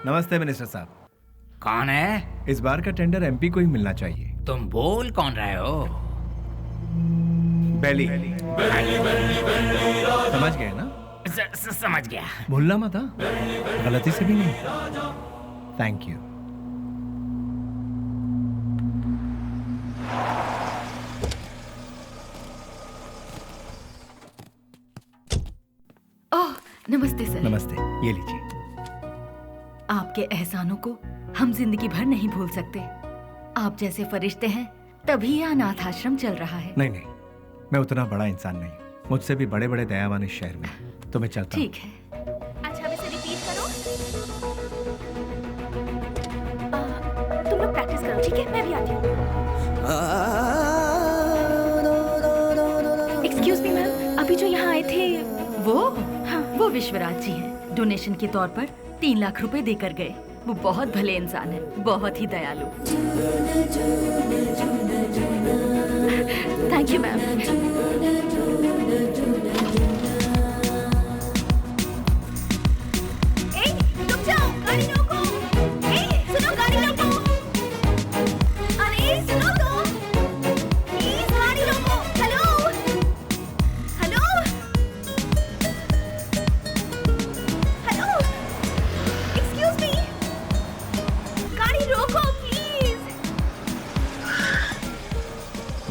नमस्ते मिनिस्टर साहब। कौन है? इस बार का टेंडर MP को ही मिलना चाहिए। तुम बोल कौन रहे हो? बेली। समझ गए ना? समझ गया। भूलना मत, हाँ? गलती से भी नहीं। Thank you. नमस्ते सर। नमस्ते, ये लीजिए। आपके एहसानों को हम जिंदगी भर नहीं भूल सकते। आप जैसे फरिश्ते हैं तभी ये अनाथ आश्रम चल रहा है। नहीं नहीं, मैं उतना बड़ा इंसान नहीं, मुझसे भी बड़े बड़े दयावान इस शहर में, तो मैं चलता हूँ। ठीक है। अच्छा अब इसे रिपीट करो। तुम लोग प्रैक्टिस करो, ठीक है? मैं भी आती हूँ। एक्सक्यूज मी मैम, अभी जो यहाँ आए थे वो? हाँ, वो विश्वराज जी हैं। डोनेशन के तौर पर 3 लाख रुपए देकर गए। वो बहुत भले इंसान है, बहुत ही दयालु। Thank you ma'am. रुक जाओ, गाड़ी रोको। सुनो, गाड़ी रोको। अरे सुनो तो, प्लीज गाड़ी रोको। Hello hello hello, excuse me, गाड़ी रोको प्लीज।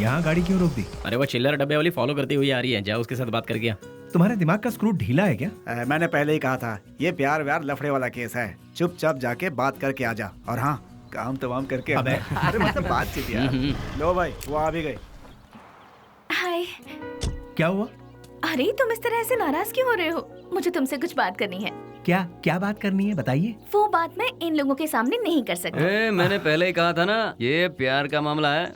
यहाँ गाड़ी क्यों रोक दी? अरे वो चिल्लर डब्बे वाली फॉलो करती हुई आ रही है, जाओ उसके साथ बात करके आ। तुम्हारे दिमाग का स्क्रू ढीला है क्या? मैंने पहले ही कहा था, ये प्यार व्यार लफड़े वाला केस है। चुपचाप जाके बात करके आ जा, और हाँ, काम तमाम करके। अबे अरे मतलब बातचीत यार। लो भाई, वो आ भी गई। हाय। क्या हुआ? अरे तुम इस तरह से नाराज क्यों हो रहे हो? मुझे तुमसे कुछ बात करनी है। क्या क्या बात करनी है, बताइए। वो बात मैं इन लोगों के सामने नहीं कर सकती। मैंने पहले ही कहा था ना, ये प्यार का मामला है।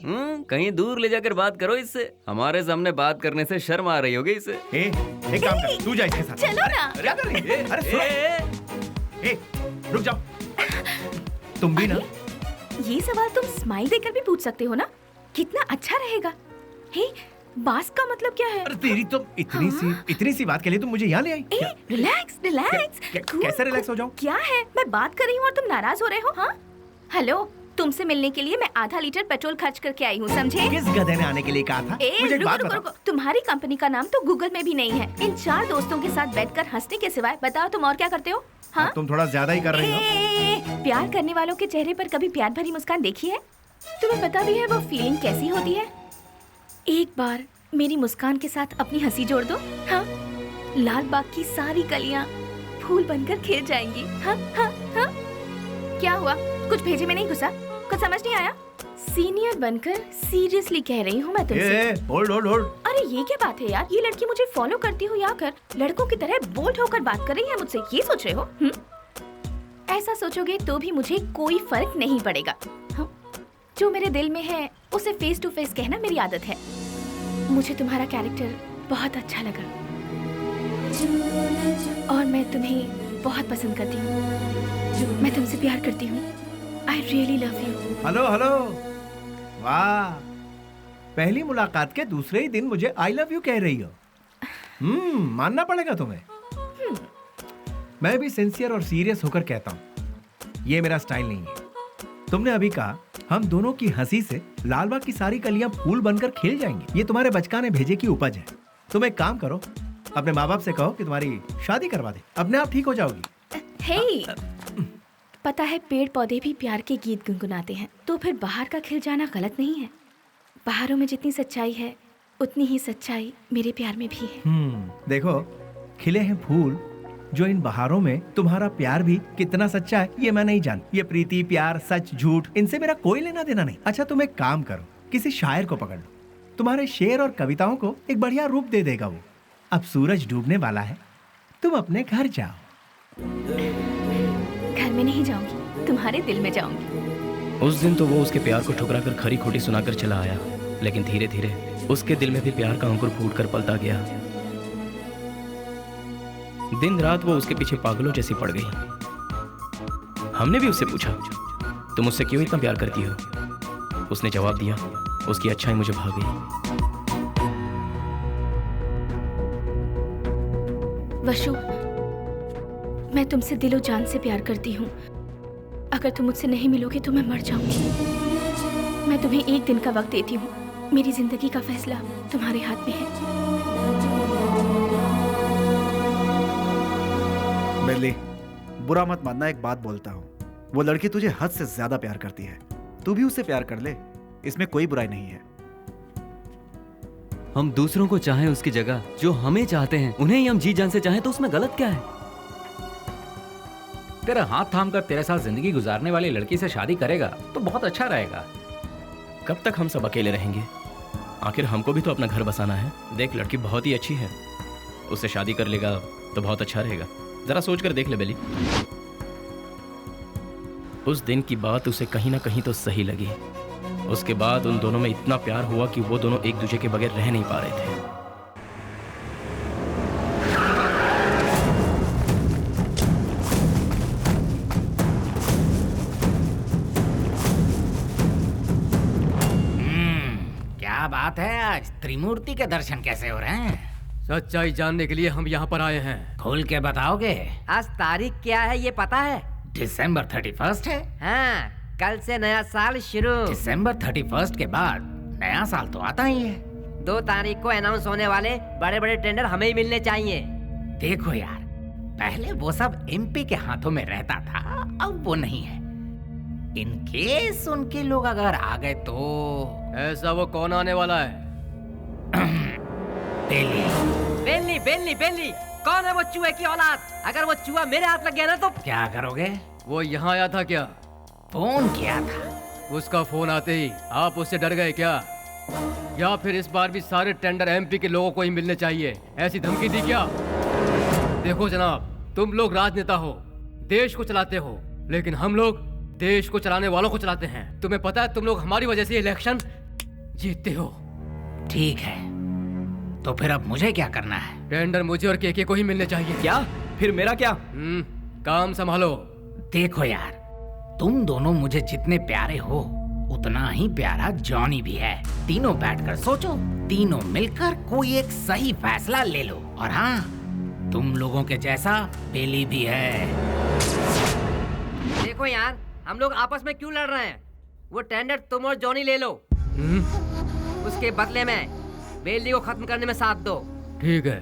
कहीं दूर ले जाकर बात करो इससे। हमारे सामने बात करने से शर्म आ रही होगी इसे। एक काम कर, तू जा इसके साथ। चलो ना। क्या कर रही है? अरे सुनो। रुक जाओ। तुम भी ना। ये सवाल तुम स्माइल देकर भी पूछ सकते हो ना? कितना अच्छा रहेगा। हे, बास का मतलब क्या है? अरे तेरी तो इतनी सी बात के लिए तुम मुझे यहाँ ले आई? Relax relax. कैसे रिलैक्स हो जाऊं? क्या है, मैं बात कर रही हूँ और तुम नाराज हो रहे हो? हाँ हेलो, तुमसे मिलने के लिए मैं आधा लीटर पेट्रोल खर्च करके आई हूँ, समझे? किस गधे ने आने के लिए कहा था? मुझे एक बात बताओ। तुम्हारी कंपनी का नाम तो गूगल में भी नहीं है। इन 4 दोस्तों के साथ बैठकर हंसने के सिवाय बताओ तुम और क्या करते हो? हाँ, तुम थोड़ा ज्यादा ही कर रही हो। प्यार करने वालों के चेहरे पर कभी प्यार भरी मुस्कान देखी है? तुम्हें पता भी है वो फीलिंग कैसी होती है? एक बार मेरी मुस्कान के साथ अपनी हंसी जोड़ दो। हाँ, लाल बाग की सारी कलियां फूल बनकर खिल जाएंगी। हाँ हाँ हाँ। क्या हुआ, कुछ भेजे में नहीं घुसा? कुछ समझ नहीं आया? सीनियर बनकर सीरियसली कह रही हूँ मैं तुमसे। Hold hold hold. अरे ये क्या बात है यार, ये लड़की मुझे फॉलो करती हुई आकर लड़कों की तरह बोल्ड होकर बात कर रही है मुझसे, ये सोच रहे हो? ऐसा सोचोगे तो भी मुझे कोई फर्क नहीं पड़ेगा। हाँ? जो मेरे दिल में है उसे फेस टू फेस कहना मेरी आदत है। मुझे तुम्हारा कैरेक्टर बहुत अच्छा लगा और मैं तुम्हें बहुत पसंद करती हूँ। मैं तुमसे प्यार करती हूँ। I really love you. Hello hello, वाह, पहली मुलाकात के दूसरे ही दिन मुझे I love you कह रही हो। मानना पड़ेगा तुम्हें। मैं भी सिंसियर और सीरियस होकर कहता हूँ, ये मेरा स्टाइल नहीं है। तुमने अभी कहा हम दोनों की हंसी से लालबाग की सारी कलियां फूल बनकर खिल जाएंगी। ये तुम्हारे बचकाने भेजे की उपज है। तुम एक काम करो, अपने माँ बाप से कहो कि तुम्हारी शादी करवा दे, अपने आप ठीक हो जाओगी। हे, पता है पेड़ पौधे भी प्यार के गीत गुनगुनाते हैं, तो फिर बाहर का खिल जाना गलत नहीं है। बाहरों में जितनी सच्चाई है उतनी ही सच्चाई मेरे प्यार में भी है। देखो, खिले हैं फूल, जो इन बहारों में तुम्हारा प्यार भी कितना सच्चा है ये मैं नहीं जानती। ये प्रीति, प्यार, सच, झूठ, इनसे मेरा कोई लेना देना नहीं। अच्छा तुम एक काम करो, किसी शायर को पकड़ लो, तुम्हारे शेर और कविताओं को एक बढ़िया रूप दे देगा वो। अब सूरज डूबने वाला है, तुम अपने घर जाओ। घर में नहीं जाऊंगी, तुम्हारे दिल में जाऊंगी। उस दिन तो वो उसके प्यार को ठुकरा कर खरी खोटी सुनाकर चला आया, लेकिन धीरे धीरे उसके दिल में भी प्यार का अंकुर फूट कर पलता गया। दिन रात वो उसके पीछे पागलों जैसी पड़ गई। हमने भी उससे पूछा, तुम मुझसे क्यों इतना प्यार करती हो? उसने जवाब दिया, उसकी अच्छाई मुझे भा गई। वशु, मैं तुमसे दिलो जान से प्यार करती हूँ। अगर तुम मुझसे नहीं मिलोगे तो मैं मर जाऊंगी। मैं तुम्हें एक दिन का वक्त देती हूँ। मेरी जिंदगी का फैसला तुम्हारे हाथ में है। बिल्ली, बुरा मत मानना, एक बात बोलता हूँ, वो लड़की तुझे हद से ज्यादा प्यार करती है। तू भी उससे प्यार कर ले, इसमें कोई बुराई नहीं है। हम दूसरों को चाहें उसकी जगह जो हमें चाहते हैं, उन्हें ही हम जी जान से चाहें तो उसमें गलत क्या है? तेरा हाथ थाम कर तेरे साथ जिंदगी गुजारने वाली लड़की से शादी करेगा तो बहुत अच्छा रहेगा। कब तक हम सब अकेले रहेंगे? आखिर हमको भी तो अपना घर बसाना है। देख, लड़की बहुत ही अच्छी है, उससे शादी कर लेगा तो बहुत अच्छा रहेगा। जरा सोच कर देख ले बेली। उस दिन की बात उसे कहीं ना कहीं तो सही लगी। उसके बाद उन दोनों में इतना प्यार हुआ कि वो दोनों एक दूसरे के बगैर रह नहीं पा रहे थे। क्या बात है, आज त्रिमूर्ति के दर्शन कैसे हो रहे हैं? सच्चाई जानने के लिए हम यहाँ पर आए हैं। खोल के बताओगे? आज तारीख क्या है ये पता है? दिसंबर 31 है। हाँ, कल से नया साल शुरू। दिसंबर 31 के बाद नया साल तो आता ही है। 2 तारीख को अनाउंस होने वाले बड़े बड़े टेंडर हमें ही मिलने चाहिए। देखो यार, पहले वो सब एमपी के हाथों में रहता था, अब वो नहीं है। इन केस उनके लोग अगर आ गए तो। ऐसा वो कौन आने वाला है? बेली। बेली बेली बेली, कौन है वो चूहे की औलाद? अगर वो चूहा मेरे हाथ लग गया ना तो क्या करोगे? वो यहाँ आया था क्या? फोन किया था। उसका फोन आते ही आप उससे डर गए क्या? या फिर इस बार भी सारे टेंडर एमपी के लोगों को ही मिलने चाहिए, ऐसी धमकी दी क्या? देखो जनाब, तुम लोग राजनेता हो, देश को चलाते हो, लेकिन हम लोग देश को चलाने वालों को चलाते हैं। तुम्हें पता है तुम लोग हमारी वजह से इलेक्शन जीतते हो। ठीक है, तो फिर अब मुझे क्या करना है? टेंडर मुझे और केके को ही मिलने चाहिए। क्या? फिर मेरा क्या? काम संभालो। देखो यार, तुम दोनों मुझे जितने प्यारे हो उतना ही प्यारा जॉनी भी है। तीनों बैठकर सोचो, तीनों मिलकर कोई एक सही फैसला ले लो। और हाँ, तुम लोगों के जैसा बेली भी है। देखो यार, हम लोग आपस में क्यों लड़ रहे हैं? वो टेंडर तुम और जॉनी ले लो। उसके बदले में बेली को खत्म करने में साथ दो। ठीक है।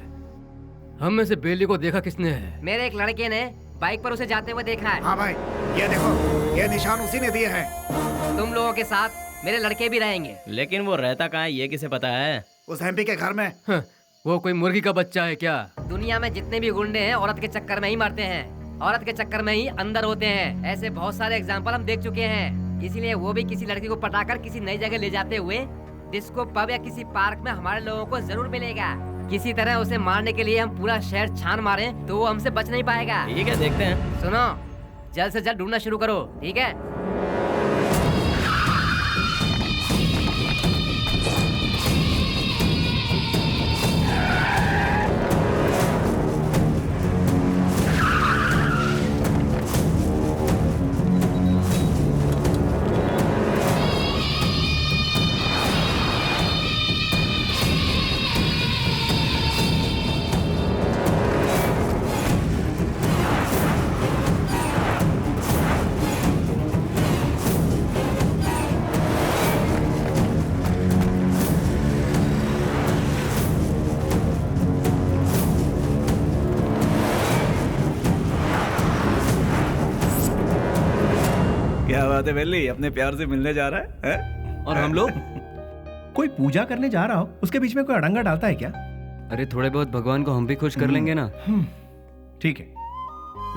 हम में से बेली को देखा किसने है? मेरे एक लड़के ने बाइक पर उसे जाते हुए देखा है। हाँ भाई, ये देखो, ये निशान उसी ने दिए हैं। तुम लोगों के साथ मेरे लड़के भी रहेंगे। लेकिन वो रहता कहाँ है, ये किसे पता है? उस एमपी के घर में। वो कोई मुर्गी का बच्चा है क्या? दुनिया में जितने भी गुंडे हैं औरत के चक्कर में ही मरते हैं, औरत के चक्कर में ही अंदर होते हैं। ऐसे बहुत सारे एग्जाम्पल हम देख चुके हैं। इसीलिए वो भी किसी लड़की को पटाकर किसी नई जगह ले जाते हुए डिस्को पब या किसी पार्क में हमारे लोगों को जरूर मिलेगा। किसी तरह उसे मारने के लिए हम पूरा शहर छान मारे तो वो हमसे बच नहीं पाएगा। ठीक है, देखते हैं। सुनो, जल्द से जल्द ढूंढना शुरू करो, ठीक है? क्या बात है बेली, अपने प्यार से मिलने जा रहा है? और हम लोग कोई पूजा करने जा रहा हो, उसके बीच में कोई अड़ंगा डालता है क्या? अरे थोड़े बहुत भगवान को हम भी खुश कर लेंगे ना। ठीक है,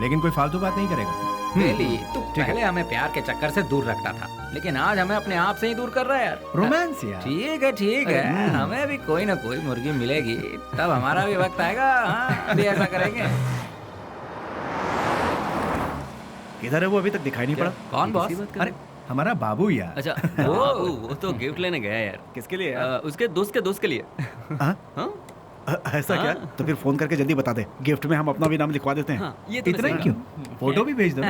लेकिन कोई फालतू बात नहीं करेगा। बेली, तू पहले हमें प्यार के चक्कर से दूर रखता था, लेकिन आज हमें अपने आप से ही दूर कर रहा है यार। रोमांस यार। ठीक है, ठीक है, हमें भी कोई ना कोई मुर्गी मिलेगी, तब हमारा भी वक्त आएगा। हाँ, अभी ऐसा करेंगे। किधर है वो? अभी तक दिखाई नहीं पड़ा। कौन बॉस? अरे हमारा बाबू यार। अच्छा, वो तो गिफ्ट लेने गया यार। किसके लिए? उसके दोस्त के लिए। ऐसा क्या? तो फिर फोन करके जल्दी बता दे, गिफ्ट में हम अपना भी नाम लिखवा देते हैं। ये तो इतना ही क्यों, फोटो भी भेज दो।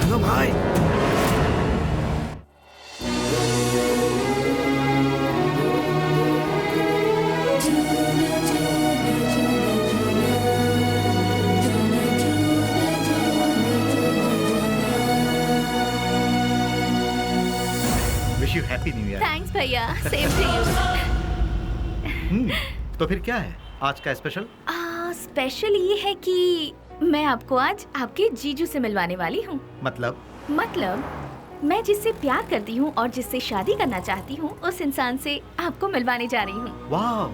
हेलो भाई। Wish you happy new year. Thanks भैया, सेम टू यू। तो फिर क्या है आज का स्पेशल? स्पेशल ये है कि मैं आपको आज आपके जीजू से मिलवाने वाली हूँ। मतलब मैं जिससे प्यार करती हूँ और जिससे शादी करना चाहती हूँ उस इंसान से आपको मिलवाने जा रही हूँ। वाह,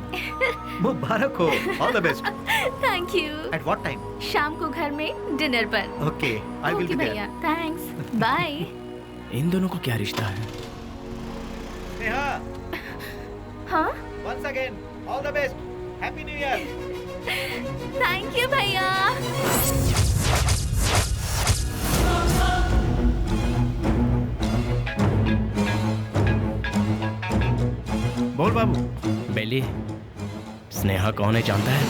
मुबारक हो। All the best. Thank you. At what time? शाम को घर में डिनर पर। Okay, I will be there. भैया, थैंक्स। बाय। इन दोनों का क्या रिश्ता है? नेहा। हाँ? Once again, all the best. Happy New Year. Thank you भैया। बोल बाबू। बेली, स्नेहा कौन है जानता है?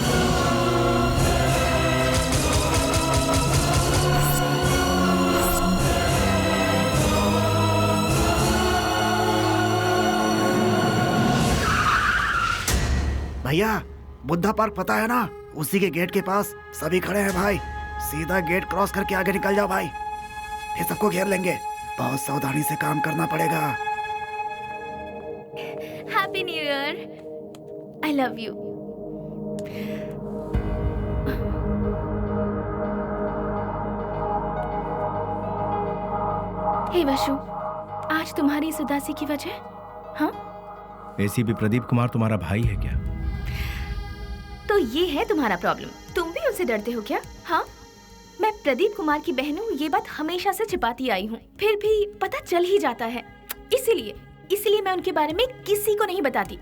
भैया, बुद्धा पार्क पता है ना? उसी के गेट के पास सभी खड़े हैं भाई। सीधा गेट क्रॉस करके आगे निकल जाओ भाई, फिर सबको घेर लेंगे। बहुत सावधानी से काम करना पड़ेगा। Happy new year. I love you. Hey Vashu, आज तुम्हारी इस उदासी की वजह? हाँ? एसीपी प्रदीप कुमार तुम्हारा भाई है क्या? तो ये है तुम्हारा प्रॉब्लम। तुम भी उनसे डरते हो क्या? हाँ, मैं प्रदीप कुमार की बहन हूँ, ये बात हमेशा से छिपाती आई हूँ, फिर भी पता चल ही जाता है। इसीलिए मैं उनके बारे में किसी को नहीं बताती।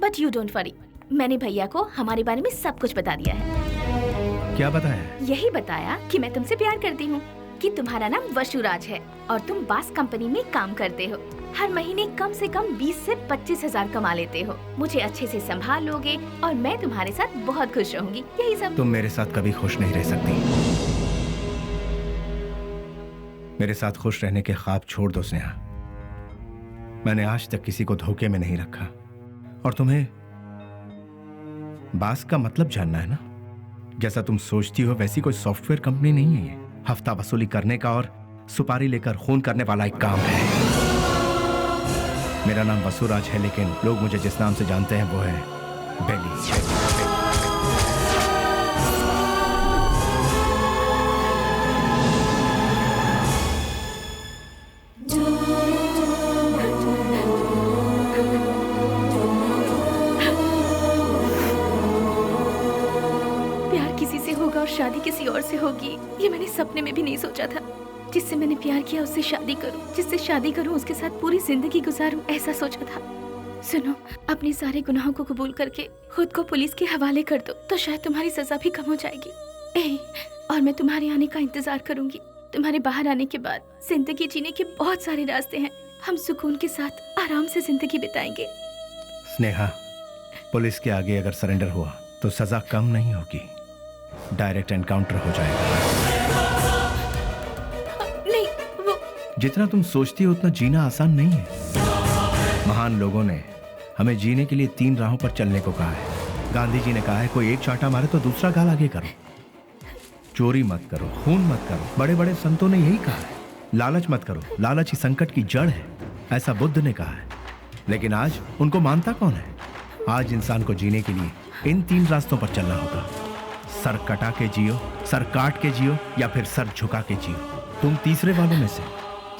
बट यू डोंट वरी, मैंने भैया को हमारे बारे में सब कुछ बता दिया है। क्या बताया? यही बताया कि मैं तुमसे प्यार करती हूँ, कि तुम्हारा नाम वशुराज है और तुम बास कंपनी में काम करते हो। हर महीने कम से कम 20 से 25 हजार कमा लेते हो। मुझे अच्छे से संभाल लोगे और मैं तुम्हारे साथ बहुत खुश रहूंगी। यही सब। तुम मेरे साथ कभी खुश नहीं रह सकती। मेरे साथ खुश रहने के ख्वाब छोड़ दो स्नेहा। मैंने आज तक किसी को धोखे में नहीं रखा। और तुम्हें बास का मतलब जानना है ना? जैसा तुम सोचती हो वैसी कोई सॉफ्टवेयर कंपनी नहीं है ये। हफ्ता वसूली करने का और सुपारी लेकर खून करने वाला एक काम है। मेरा नाम वसुराज है, लेकिन लोग मुझे जिस नाम से जानते हैं वो है बेली। प्यार किसी से होगा और शादी किसी और से होगी, ये मैंने सपने में भी नहीं सोचा था। जिससे मैंने प्यार किया उससे शादी करूं, जिससे शादी करूं उसके साथ पूरी जिंदगी गुजारूं, ऐसा सोचा था। सुनो, अपने सारे गुनाहों को कबूल करके खुद को पुलिस के हवाले कर दो, तो शायद तुम्हारी सजा भी कम हो जाएगी। और मैं तुम्हारे आने का इंतजार करूंगी। तुम्हारे बाहर आने के बाद जिंदगी जीने के बहुत सारे रास्ते हैं। हम सुकून के साथ आराम से जिंदगी बिताएंगे। स्नेहा, पुलिस के आगे अगर सरेंडर हुआ तो सजा कम नहीं होगी, डायरेक्ट एनकाउंटर हो जाएगा। नहीं, वो जितना तुम सोचती हो उतना जीना आसान नहीं है। महान लोगों ने हमें जीने के लिए 3 राहों पर चलने को कहा है। गांधी जी ने कहा है कोई एक चांटा मारे तो दूसरा गाल आगे करो, चोरी मत करो, खून मत करो। बड़े बड़े संतों ने यही कहा है। लालच मत करो, लालच ही संकट की जड़ है, ऐसा बुद्ध ने कहा है। लेकिन आज उनको मानता कौन है? आज इंसान को जीने के लिए इन 3 रास्तों पर चलना होगा। सर कटा के जियो, सर काट के जियो, या फिर सर झुका के जियो। तुम तीसरे वालों में से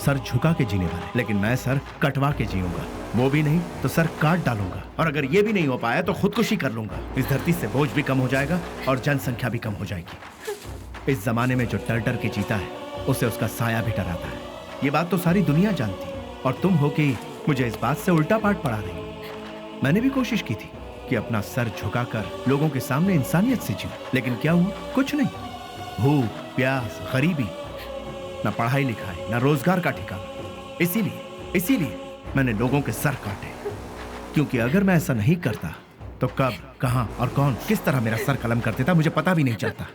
सर झुका के जीने वाले, लेकिन मैं सर कटवा के जीऊंगा। वो भी नहीं तो सर काट डालूंगा, और अगर ये भी नहीं हो पाया तो खुदकुशी कर लूंगा। इस धरती से बोझ भी कम हो जाएगा और जनसंख्या भी कम हो जाएगी। इस जमाने में जो डर डर के जीता है उसे उसका साया भी डराता है। ये बात तो सारी दुनिया जानती है, और तुम हो कि मुझे इस बात से उल्टा पाठ पढ़ा रही। मैंने भी कोशिश की थी कि अपना सर झुकाकर लोगों के सामने इंसानियत से जीऊं, लेकिन क्या हुआ? कुछ नहीं। भूख, प्यास, गरीबी, न पढ़ाई लिखाई, न रोजगार का ठिकाना। इसीलिए मैंने लोगों के सर काटे, क्योंकि अगर मैं ऐसा नहीं करता तो कब, कहां और कौन किस तरह मेरा सर कलम कर देता मुझे पता भी नहीं चलता।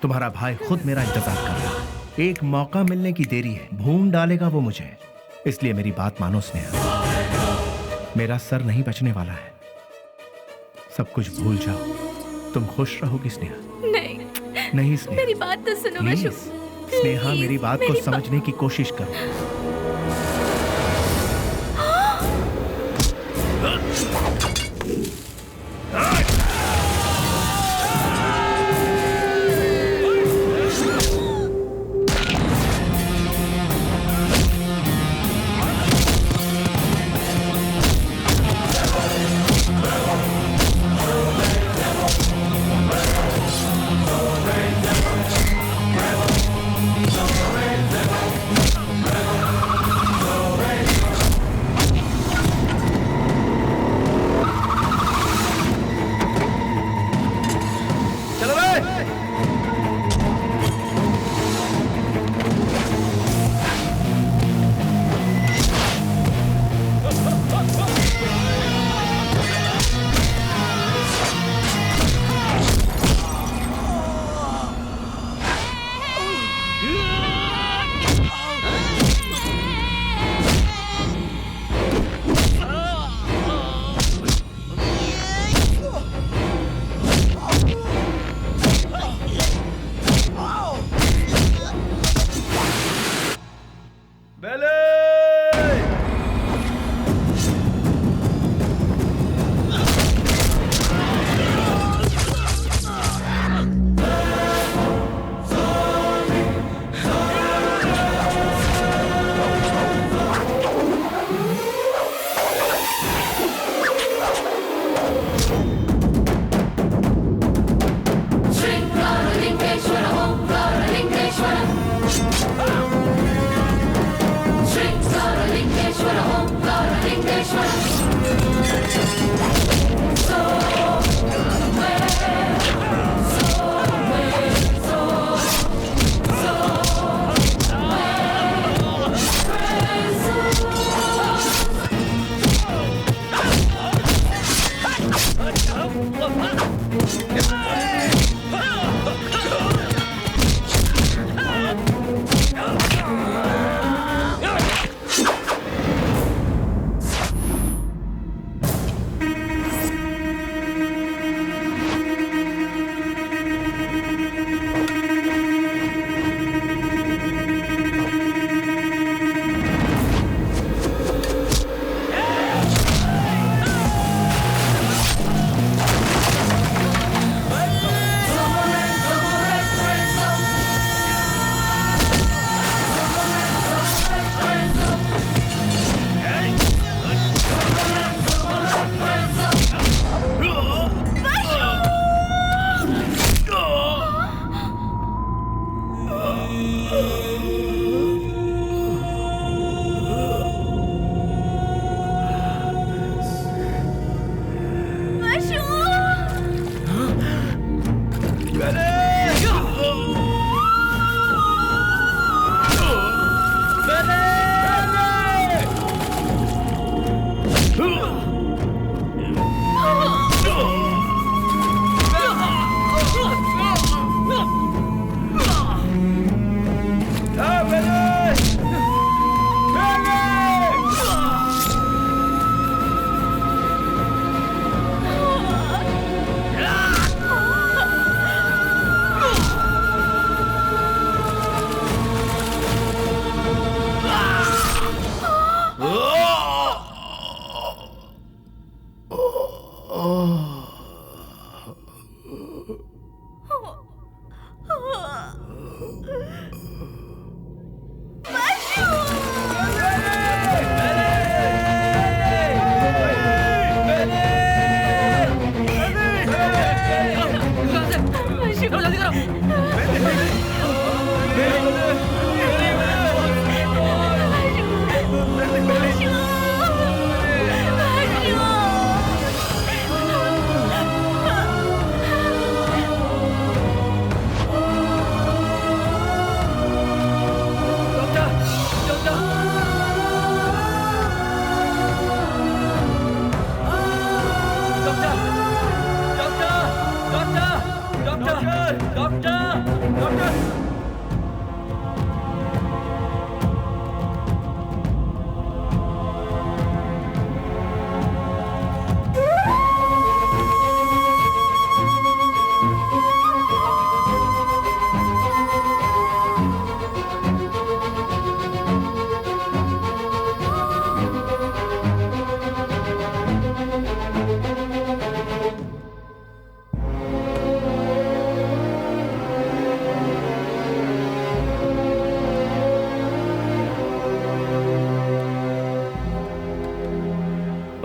तुम्हारा भाई खुद मेरा इंतजार कर रहा है। एक मौका मिलने की देरी है, भून डालेगा वो मुझे। इसलिए मेरी बात मानो स्नेहा, मेरा सर नहीं बचने वाला है। सब कुछ भूल जाओ, तुम खुश रहोगी स्नेहा। नहीं स्नेहा, मेरी बात तो सुनो वशु। स्नेहा, मेरी बात को समझने की कोशिश करो।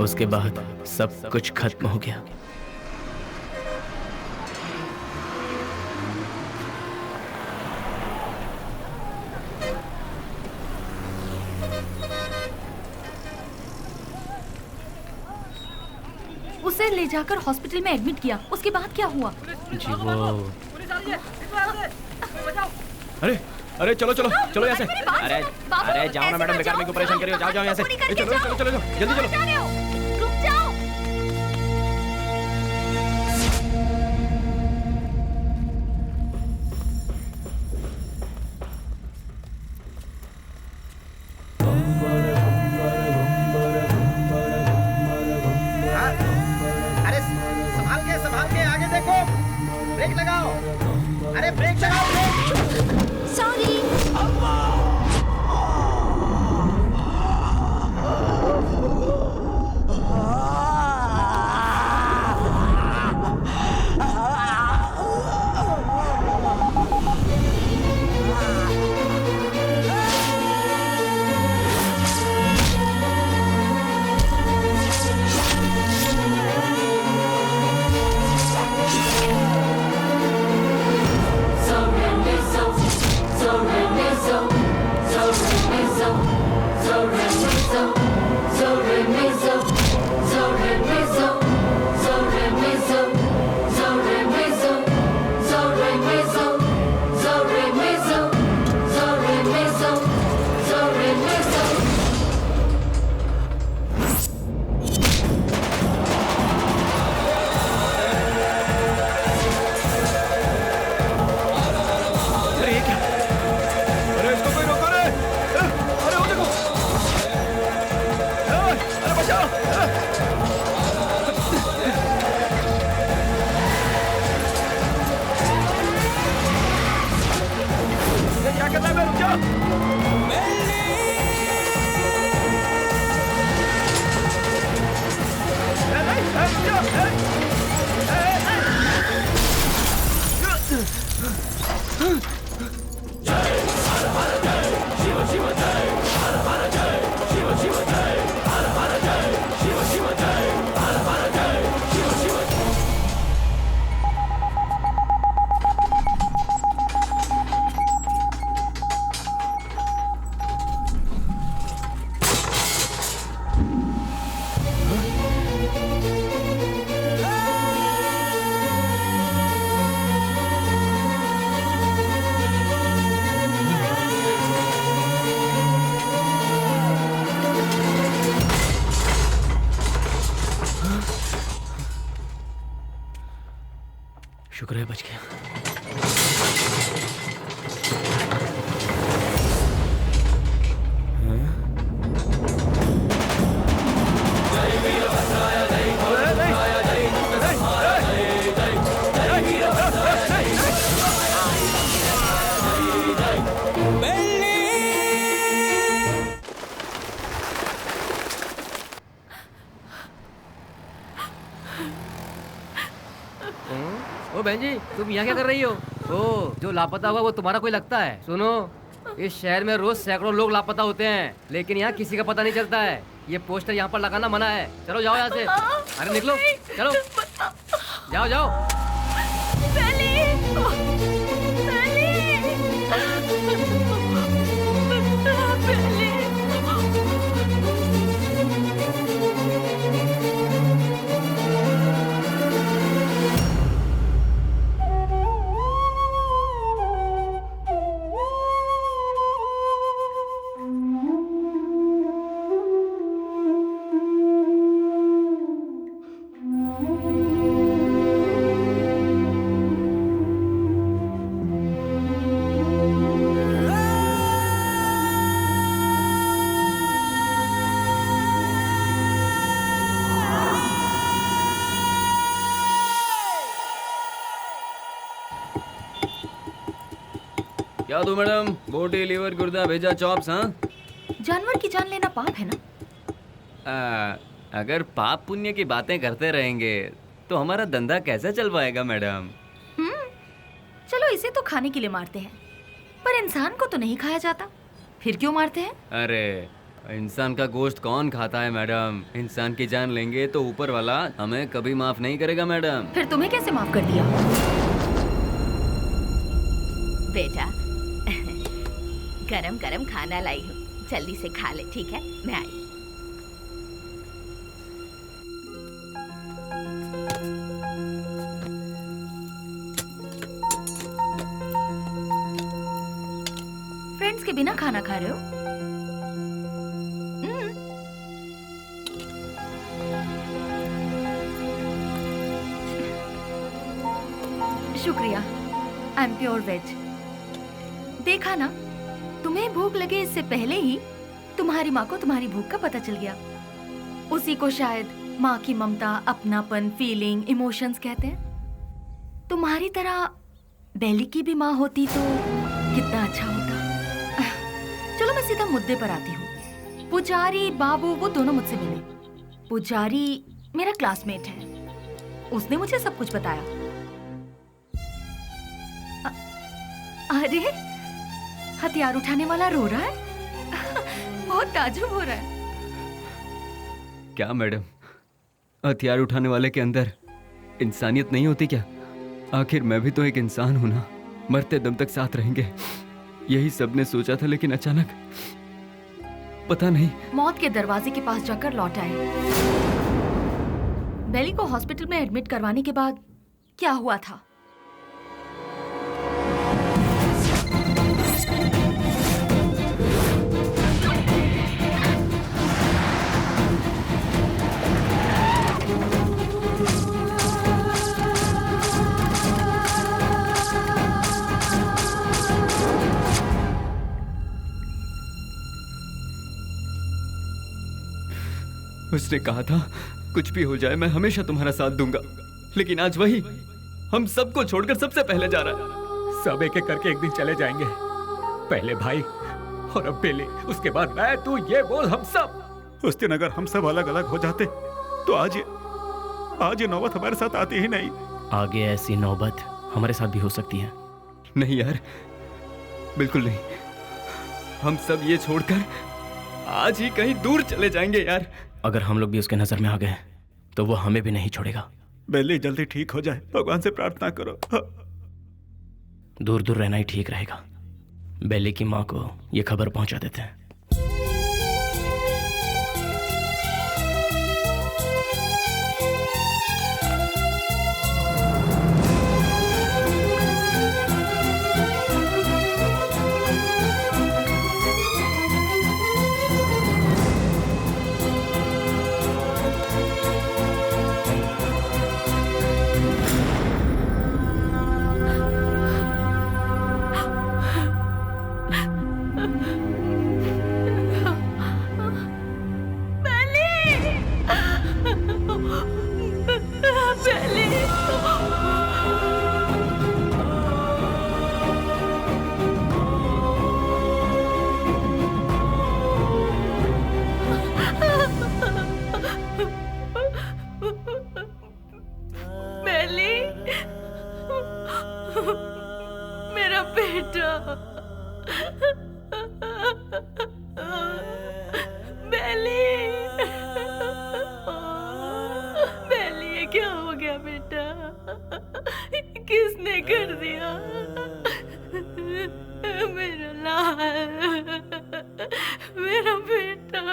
उसके बाद सब कुछ खत्म हो गया। उसे ले जाकर हॉस्पिटल में एडमिट किया। उसके बाद क्या हुआ? जी वो अरे अरे चलो चलो चलो यहाँ से। अरे अरे जाओ ना मैडम, बेकार मेरे को परेशान करियो। जाओ जाओ यहाँ से। चलो चलो चलो जल्दी चलो। रुक जाओ। अरे संभाल के आगे देखो। ब्रेक लगाओ। अरे ब्रेक लगाओ। सॉरी। शुक्र है बच गया। ओ बहन जी, तुम यहाँ क्या कर रही हो? ओ, जो लापता हुआ वो तुम्हारा कोई लगता है? सुनो, इस शहर में रोज सैकड़ों लोग लापता होते हैं, लेकिन यहाँ किसी का पता नहीं चलता है। ये पोस्टर यहाँ पर लगाना मना है। चलो जाओ यहाँ से। अरे निकलो, चलो जाओ जाओ। क्या दो मैडम? बोटी, लीवर, गुर्दा, भेजा, चॉप्स। हाँ, जानवर की जान लेना पाप है ना? अगर पाप पुण्य की बातें करते रहेंगे तो हमारा धंधा कैसे चल पाएगा मैडम? चलो इसे तो खाने के लिए मारते हैं, पर इंसान को तो नहीं खाया जाता, फिर क्यों मारते हैं? अरे इंसान का गोश्त कौन खाता है मैडम? इंसान की जान लेंगे तो ऊपर वाला हमें कभी माफ नहीं करेगा मैडम। फिर तुम्हें कैसे माफ कर दिया? बेटा, गरम गरम खाना लाई हूँ, जल्दी से खा ले, ठीक है? मैं आई। फ्रेंड्स के बिना खाना खा रहे हो? शुक्रिया, आई एम प्योर वेज। देखा ना, तुम्हें भूख लगे इससे पहले ही तुम्हारी माँ को तुम्हारी भूख का पता चल गया। उसी को शायद माँ की ममता, अपनापन, फीलिंग, इमोशंस कहते हैं। तुम्हारी तरह बेली की भी माँ होती तो कितना अच्छा होता। चलो मैं सीधा मुद्दे पर आती हूँ। पुजारी बाबू वो दोनों मुझसे मिले। पुजारी मेरा क्लासमेट है, उसने मुझे सब कुछ बताया। अरे हथियार उठाने वाला रो रहा है। बहुत ताज्जुब हो रहा है। क्या मैडम, हथियार उठाने वाले के अंदर इंसानियत नहीं होती क्या? आखिर मैं भी तो एक इंसान हूं ना, मरते दम तक साथ रहेंगे, यही सबने सोचा था, लेकिन अचानक पता नहीं। मौत के दरवाजे के पास जाकर लौट आए। बेली को हॉस्पिटल में एडमिट करवाने के बाद क्या हुआ था? उसने कहा था कुछ भी हो जाए मैं हमेशा तुम्हारा साथ दूंगा, लेकिन आज वही हम सबको छोड़कर सबसे पहले जा रहा है। सब एक एक करके एक दिन चले जाएंगे। पहले भाई और अब बेली, उसके बाद मैं, तू, ये बोल हम सब। उस दिन अगर हम सब अलग अलग हो जाते तो आज ये नौबत हमारे साथ आती ही नहीं। आगे ऐसी नौबत हमारे साथ भी हो सकती है। नहीं यार, बिल्कुल नहीं। हम सब ये छोड़कर आज ही कहीं दूर चले जाएंगे यार। अगर हम लोग भी उसके नजर में आ गए तो वो हमें भी नहीं छोड़ेगा। बेली जल्दी ठीक हो जाए, भगवान से प्रार्थना करो। दूर दूर रहना ही ठीक रहेगा। बेली की माँ को ये खबर पहुंचा देते हैं। मेरा बेटा, बेली, बेली, ये क्या हो गया बेटा? किसने कर दिया? मेरा लाल, मेरा बेटा।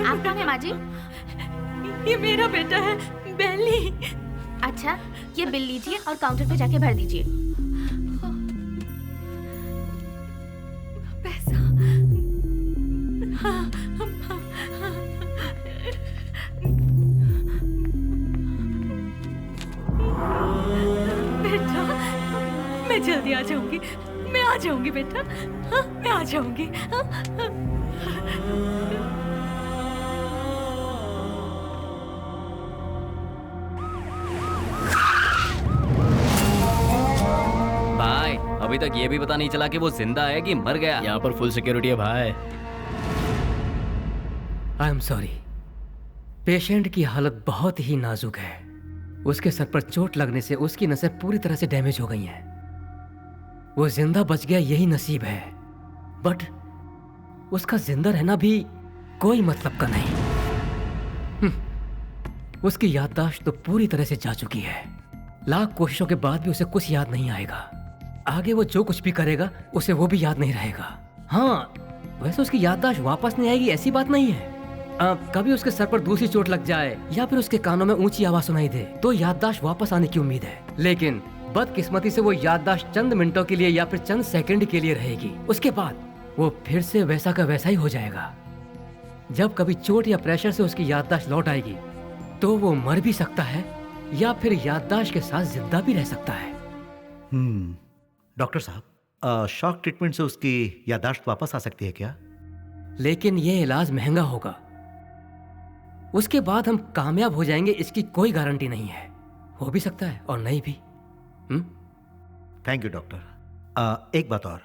आप कौन है माँ जी? ये मेरा बेटा है, बेली। अच्छा, ये बिल लीजिए और काउंटर पे जाके भर दीजिए। पैसा। बेटा, मैं जल्दी आ जाऊंगी। मैं आ जाऊंगी बेटा। हाँ, मैं आ जाऊंगी। भाई, अभी तक ये भी पता नहीं चला कि वो जिंदा है कि मर गया। यहाँ पर फुल सिक्योरिटी है भाई। आई एम सॉरी, पेशेंट की हालत बहुत ही नाजुक है। उसके सर पर चोट लगने से उसकी नसें पूरी तरह से डैमेज हो गई हैं। वो जिंदा बच गया, यही नसीब है, बट उसका जिंदा रहना भी कोई मतलब का नहीं। उसकी याददाश्त तो पूरी तरह से जा चुकी है। लाख कोशिशों के बाद भी उसे कुछ याद नहीं आएगा। आगे वो जो कुछ भी करेगा उसे वो भी याद नहीं रहेगा। हाँ, वैसे उसकी याददाश्त वापस नहीं आएगी ऐसी बात नहीं है। कभी उसके सर पर दूसरी चोट लग जाए या फिर उसके कानों में ऊंची आवाज सुनाई दे तो याददाश्त वापस आने की उम्मीद है, लेकिन बदकिस्मती से वो याददाश्त चंद मिनटों के लिए या फिर चंद सेकंड के लिए रहेगी। उसके बाद वो फिर से वैसा का वैसा ही हो जाएगा। जब कभी चोट या प्रेशर से उसकी याददाश्त लौट आएगी तो वो मर भी सकता है या फिर याददाश्त के साथ जिंदा भी रह सकता है। डॉक्टर साहब, शॉक ट्रीटमेंट से उसकी याददाश्त वापस आ सकती है क्या? लेकिन यह इलाज महंगा होगा। उसके बाद हम कामयाब हो जाएंगे इसकी कोई गारंटी नहीं है। हो भी सकता है और नहीं भी। Thank you doctor. एक बात और,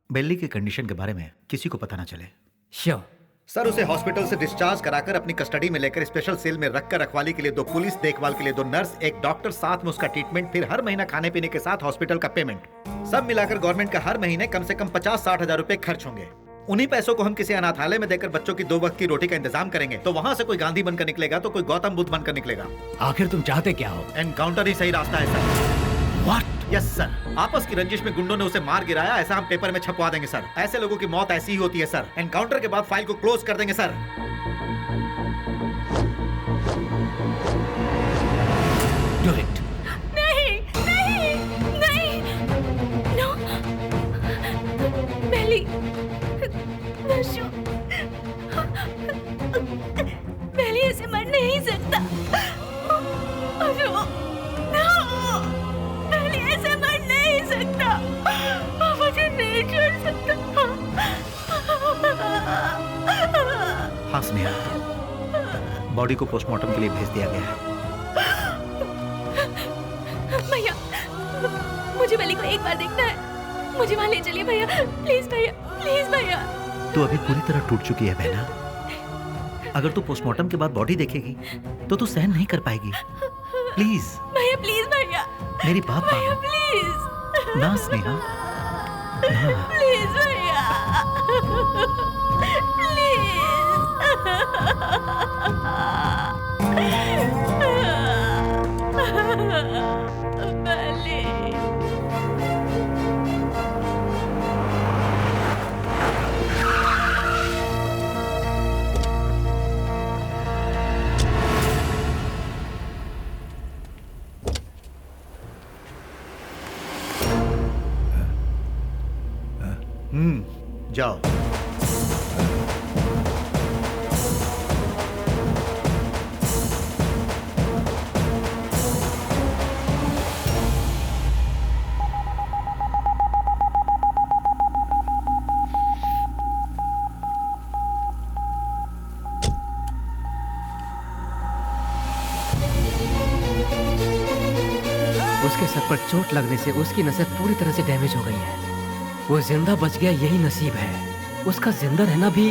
बेली की कंडीशन के बारे में किसी को पता ना चले। श्योर, सर उसे हॉस्पिटल से डिस्चार्ज कराकर अपनी कस्टडी में लेकर स्पेशल सेल में रखकर रखवाली के लिए 2 पुलिस, देखभाल के लिए 2 नर्स, 1 डॉक्टर, साथ में उसका ट्रीटमेंट, फिर हर महीना खाने पीने के साथ हॉस्पिटल का पेमेंट, सब मिलाकर गवर्नमेंट का हर महीने कम से कम 50-60 हजार रुपए खर्च होंगे। उन्हीं पैसों को हम किसी अनाथालय में देकर बच्चों की 2 वक्त की रोटी का इंतजाम करेंगे, तो वहाँ से कोई गांधी बनकर निकलेगा तो कोई गौतम बुद्ध बनकर निकलेगा। आखिर तुम चाहते क्या हो? एनकाउंटर ही सही रास्ता है सर। व्हाट? यस सर, आपस की रंजिश में गुंडों ने उसे मार गिराया, ऐसा हम पेपर में छपवा देंगे सर। ऐसे लोगों की मौत ऐसी ही होती है सर। एनकाउंटर के बाद फाइल को क्लोज कर देंगे सर। Do it. नहीं नहीं नहीं, नो बेली, वशु, बेली ऐसे मर नहीं सकता। वशु, नो, बेली ऐसे मर नहीं सकता। मुझे नहीं छोड़ सकता। हाँ स्नेहा, बॉडी को पोस्टमार्टम के लिए भेज दिया गया है। भैया, मुझे बेली को एक बार देखना है। मुझे वहाँ ले चलिए भैया, प्लीज भैया, प्लीज भैया। तू अभी पूरी तरह टूट चुकी है बहना। अगर तू पोस्टमार्टम के बाद बॉडी देखेगी तो तू सहन नहीं कर पाएगी। प्लीज भैया, प्लीज भैया, मेरी बात भैया मानो प्लीज ना स्नेहा, ना। प्लीज भैया, जाओ। उसके सर पर चोट लगने से उसकी नसें पूरी तरह से डैमेज हो गई है। वो जिंदा बच गया, यही नसीब है। उसका जिंदा रहना भी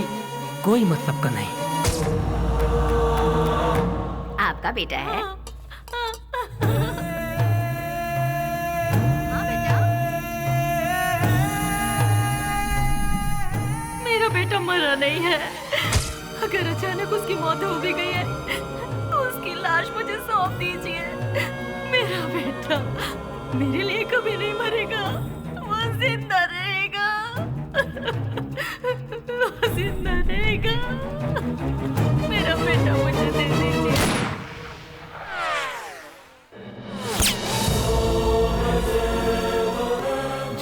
कोई मतलब का नहीं। आपका बेटा है? मेरा बेटा मरा नहीं है। अगर अचानक उसकी मौत हो भी गई है तो उसकी लाश मुझे सौंप दीजिए। मेरा बेटा मेरे लिए कभी नहीं मरेगा, वो जिंदा रहेगा। वो जिंदा रहेगा। मेरा बेटा मुझे दे दीजिए।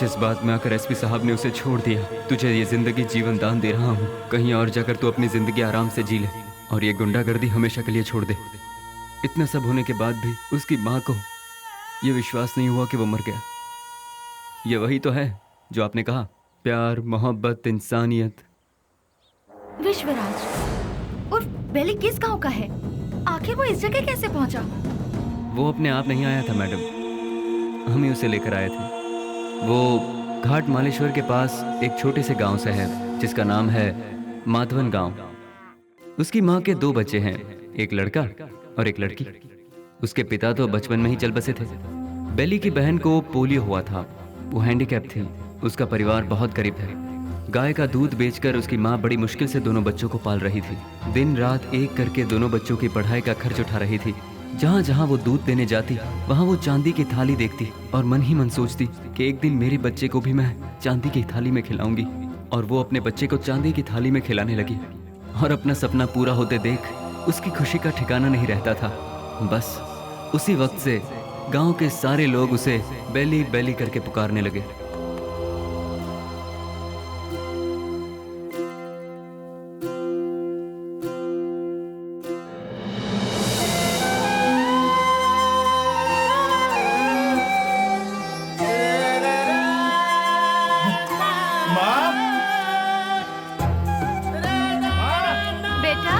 जिस बात में आकर एसपी साहब ने उसे छोड़ दिया, तुझे ये जिंदगी जीवन दान दे रहा हूँ। कहीं और जाकर तू अपनी जिंदगी आराम से जी ले और ये गुंडागर्दी हमेशा के लिए छोड़ दे। इतना सब होने के बाद भी उसकी माँ को ये विश्वास नहीं हुआ कि वो मर गया। ये वही तो है जो आपने कहा, प्यार, मोहब्बत, इंसानियत। विश्वराज और बेली किस गांव का है? आखिर वो इस जगह कैसे पहुंचा? वो अपने आप नहीं आया था मैडम, हम ही उसे लेकर आए थे। वो घाट मालेश्वर के पास एक छोटे से गांव से है जिसका नाम है माधवन गांव। उसकी माँ के 2 बच्चे हैं, एक लड़का और एक लड़की। उसके पिता तो बचपन में ही चल बसे थे। बेली की बहन को पोलियो हुआ था, वो हैंडीकैप थी। उसका परिवार बहुत गरीब है। गाय का दूध बेचकर उसकी माँ बड़ी मुश्किल से दोनों बच्चों को पाल रही थी। दिन रात एक करके दोनों बच्चों की पढ़ाई का खर्च उठा रही थी। जहाँ जहाँ वो दूध देने जाती वहाँ वो चांदी की थाली देखती और मन ही मन सोचती कि एक दिन मेरे बच्चे को भी मैं चांदी की थाली में खिलाऊंगी। और वो अपने बच्चे को चांदी की थाली में खिलाने लगी और अपना सपना पूरा होते देख उसकी खुशी का ठिकाना नहीं रहता था। बस उसी वक्त से गांव के सारे लोग उसे बेली बेली करके पुकारने लगे। बेटा,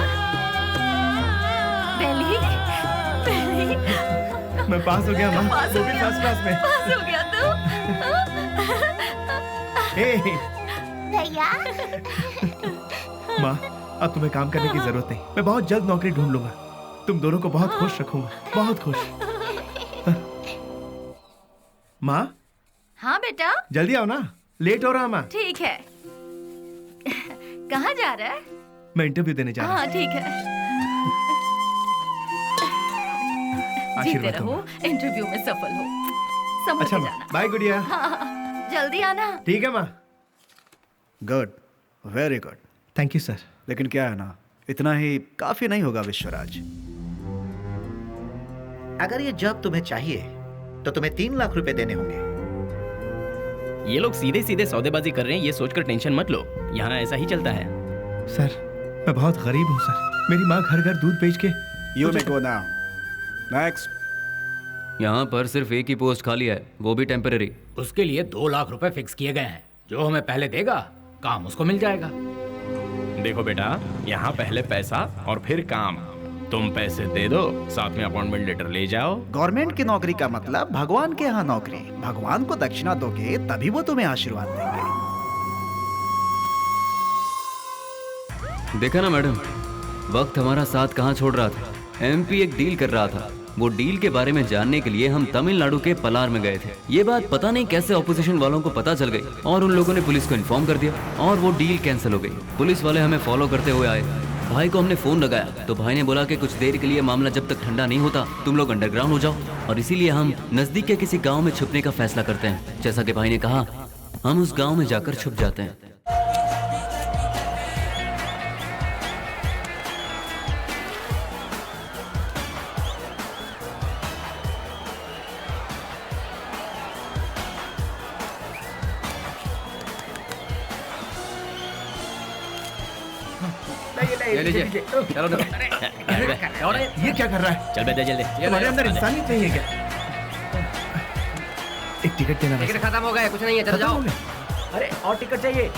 बेली, बेली, मैं पास हो गया माँ, पास वो हो भी गया। फर्स्ट क्लास में। पास हो गया तू। हे, भैया माँ अब तुम्हें काम करने की जरूरत नहीं, मैं बहुत जल्द नौकरी ढूंढ लूंगा। तुम दोनों को बहुत खुश रखूंगा, बहुत खुश। माँ हाँ बेटा, जल्दी आओ ना, लेट हो रहा माँ। ठीक है। कहाँ जा रहा है? मैं इंटरव्यू देने जा रहा हूँ। हाँ ठीक है। जीते आशीर्वाद रहो, दूंगा। इंटरव्यू में सफल हो। संभल अच्छा के माँ, जाना। बाय गुड़िया। हाँ, जल्दी आना। ठीक है माँ। Good, very good. Thank you sir. लेकिन क्या है ना, इतना ही काफी नहीं होगा विश्वराज। अगर ये जॉब तुम्हें चाहिए तो तुम्हें 3 लाख रुपए देने होंगे। ये लोग सीधे सीधे सौदेबाजी कर रहे हैं, ये सोचकर टेंशन मत लो, यहाँ ऐसा ही चलता है। सर मैं बहुत गरीब हूँ सर, मेरी माँ घर घर दूध बेच के। You may go now. Next. यहाँ पर सिर्फ एक ही पोस्ट खाली है, वो भी टेम्पररी। उसके लिए 2 लाख रुपए फिक्स किए गए हैं। जो हमें पहले देगा काम उसको मिल जाएगा। देखो बेटा, यहाँ पहले पैसा और फिर काम। तुम पैसे दे दो, साथ में अपॉइंटमेंट लेटर ले जाओ। गवर्नमेंट की नौकरी का मतलब भगवान के यहाँ नौकरी। भगवान को दक्षिणा दोगे तभी वो तुम्हें आशीर्वाद देंगे। देखा ना मैडम, वक्त हमारा साथ कहाँ छोड़ रहा था। एमपी एक डील कर रहा था, वो डील के बारे में जानने के लिए हम तमिलनाडु के पलार में गए थे। ये बात पता नहीं कैसे ऑपोजिशन वालों को पता चल गई और उन लोगों ने पुलिस को इन्फॉर्म कर दिया और वो डील कैंसिल हो गई। पुलिस वाले हमें फॉलो करते हुए आए। भाई को हमने फोन लगाया तो भाई ने बोला कि कुछ देर के लिए मामला जब तक ठंडा नहीं होता तुम लोग अंडरग्राउंड हो जाओ, और इसीलिए हम नजदीक के किसी गाँव में छुपने का फैसला करते हैं। जैसा कि भाई ने कहा, हम उस गाँव में जाकर छुप जाते हैं। ले लीजिए। चलो ये क्या कर रहा है? चल बेटे जल्दी। तुम्हारे अंदर इंसानियत नहीं है क्या? एक टिकट देना। टिकट खत्म हो गया, कुछ नहीं है, चलो जाओ। अरे और टिकट चाहिए।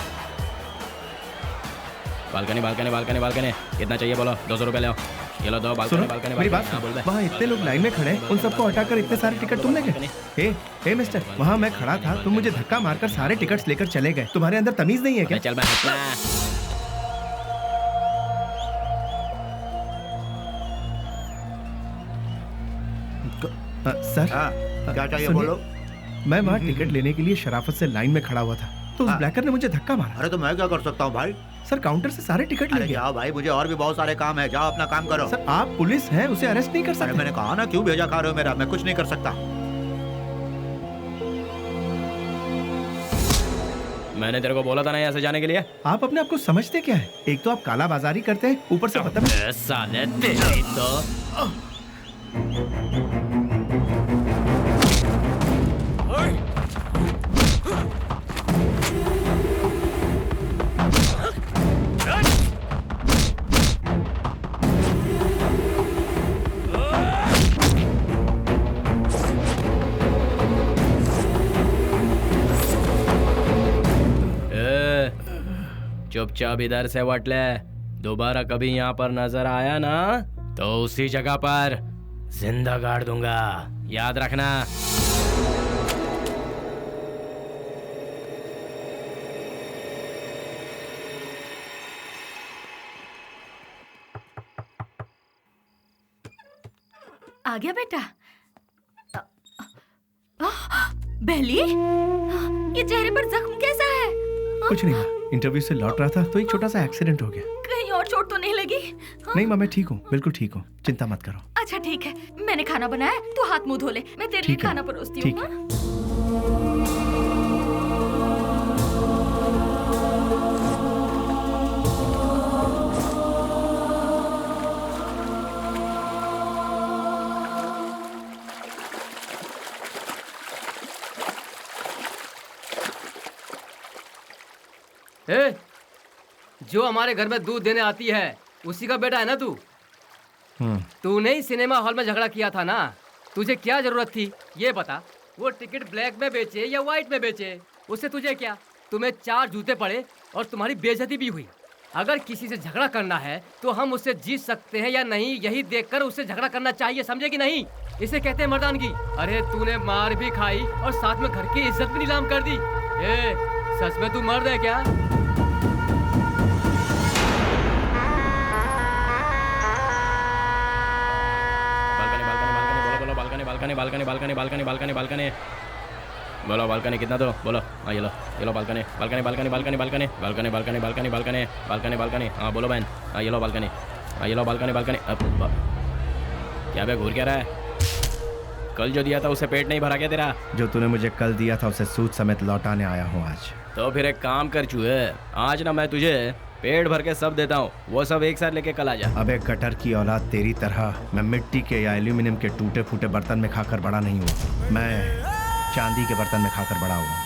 बालकनी बालकनी बालकनी बालकनी कितना चाहिए बोलो? 200 रुपए ले आओ। ये लो, दो बालकनी बालकनी। मेरी बात सुन, वहाँ इतने लोग लाइन में खड़े हैं, उन सबको हटाकर इतने सारे टिकट तुम ले गए? हे मिस्टर, वहाँ मैं खड़ा था, तुम मुझे धक्का मारकर सारे टिकट्स लेकर चले गए। तुम्हारे अंदर तमीज नहीं है क्या? चल मैं सर क्या चाहिए सुनिए, बोलो। मैं वहाँ टिकट लेने के लिए शराफत से लाइन में खड़ा हुआ था, तो उस ब्लैकर ने मुझे धक्का मारा। अरे तो मैं क्या कर सकता हूँ भाई? सर काउंटर से सारे टिकट ले गया। जाओ भाई, मुझे और भी बहुत सारे काम है, जाओ अपना काम करो। सर आप पुलिस हैं, उसे अरेस्ट नहीं कर सकते। मैंने कहा ना, क्यों भेजा खा रहे हो मेरा? मैं कुछ नहीं कर सकता। मैंने तेरे को बोला था ना ऐसे जाने के लिए। आप अपने आप को समझते क्या है? एक तो आप काला बाजारी करते हैं, ऊपर से पता नहीं। साले तेरी तो चुपचाप इधर से वट ले। दोबारा कभी यहाँ पर नजर आया ना तो उसी जगह पर जिंदा गाड़ दूंगा, याद रखना। आ गया बेटा। बेली, ये चेहरे पर जख्म कैसा है? कुछ नहीं माँ, इंटरव्यू से लौट रहा था तो एक छोटा सा एक्सीडेंट हो गया। कहीं और चोट तो नहीं लगी? नहीं माँ, मैं ठीक हूँ, बिल्कुल ठीक हूँ, चिंता मत करो। अच्छा ठीक है, मैंने खाना बनाया, तू हाथ मुंह धो ले, मैं तेरे लिए खाना परोसती हूँ। जो हमारे घर में दूध देने आती है उसी का बेटा है ना तू? तूने ही सिनेमा हॉल में झगड़ा किया था ना, तुझे क्या जरूरत थी ये बता? वो टिकट ब्लैक में बेचे या व्हाइट में बेचे, उससे तुझे क्या? तुम्हें 4 जूते पड़े और तुम्हारी बेइज्जती भी हुई। अगर किसी से झगड़ा करना है तो हम उससे जीत सकते हैं या नहीं, यही देखकर उससे झगड़ा करना चाहिए, समझे कि नहीं? इसे कहते हैं मर्दानगी। अरे तूने मार भी खाई और साथ में घर की इज्जत भी नीलाम कर दी। सच में तू मर्द है क्या? Balcony balcony balcony balcony balcony balcony बोलो बालकनी कितना दो बोलो। हाँ ये लो balcony balcony balcony balcony balcony balcony balcony balcony balcony balcony balcony हाँ बोलो बहन। हाँ ये लो बालकनी। हाँ ये लो बालकनी बालकनी। अब क्या बे घूर क्या रहा है? कल जो दिया था उसे पेट नहीं भरा क्या तेरा? जो तूने मुझे कल दिया था उसे सूद समेत लौटाने आया हूँ आज। तो फिर एक काम कर चूहे, आज ना मैं तुझे पेट भर के सब देता हूँ, वो सब एक साथ लेके कल आ जा। अबे गटर की औलाद, तेरी तरह मैं मिट्टी के या एल्यूमिनियम के टूटे फूटे बर्तन में खाकर बड़ा नहीं हुआ, मैं चांदी के बर्तन में खाकर बड़ा हुआ।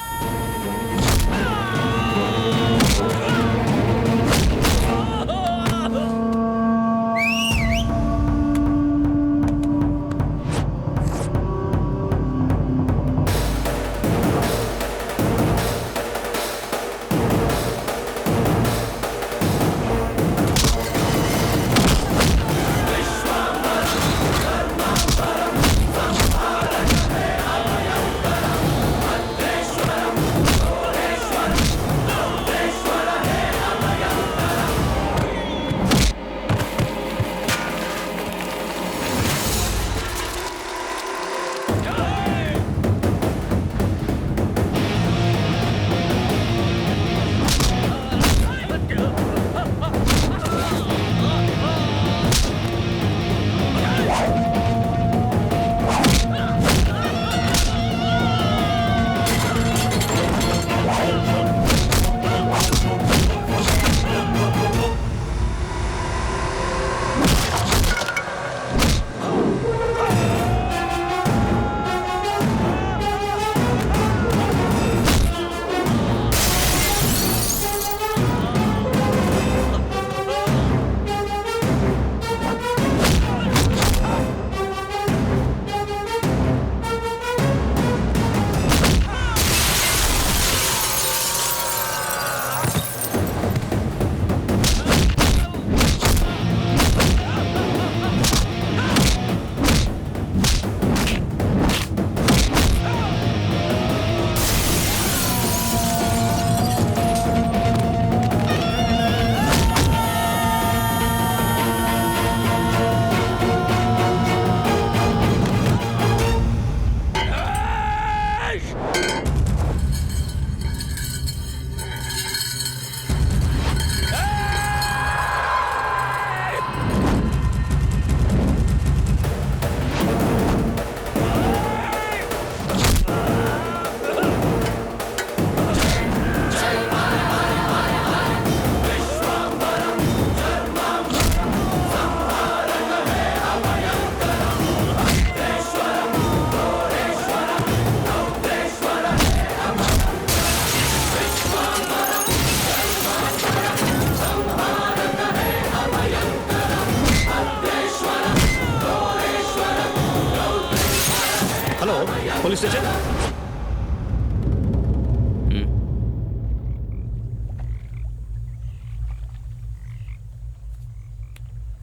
Police station.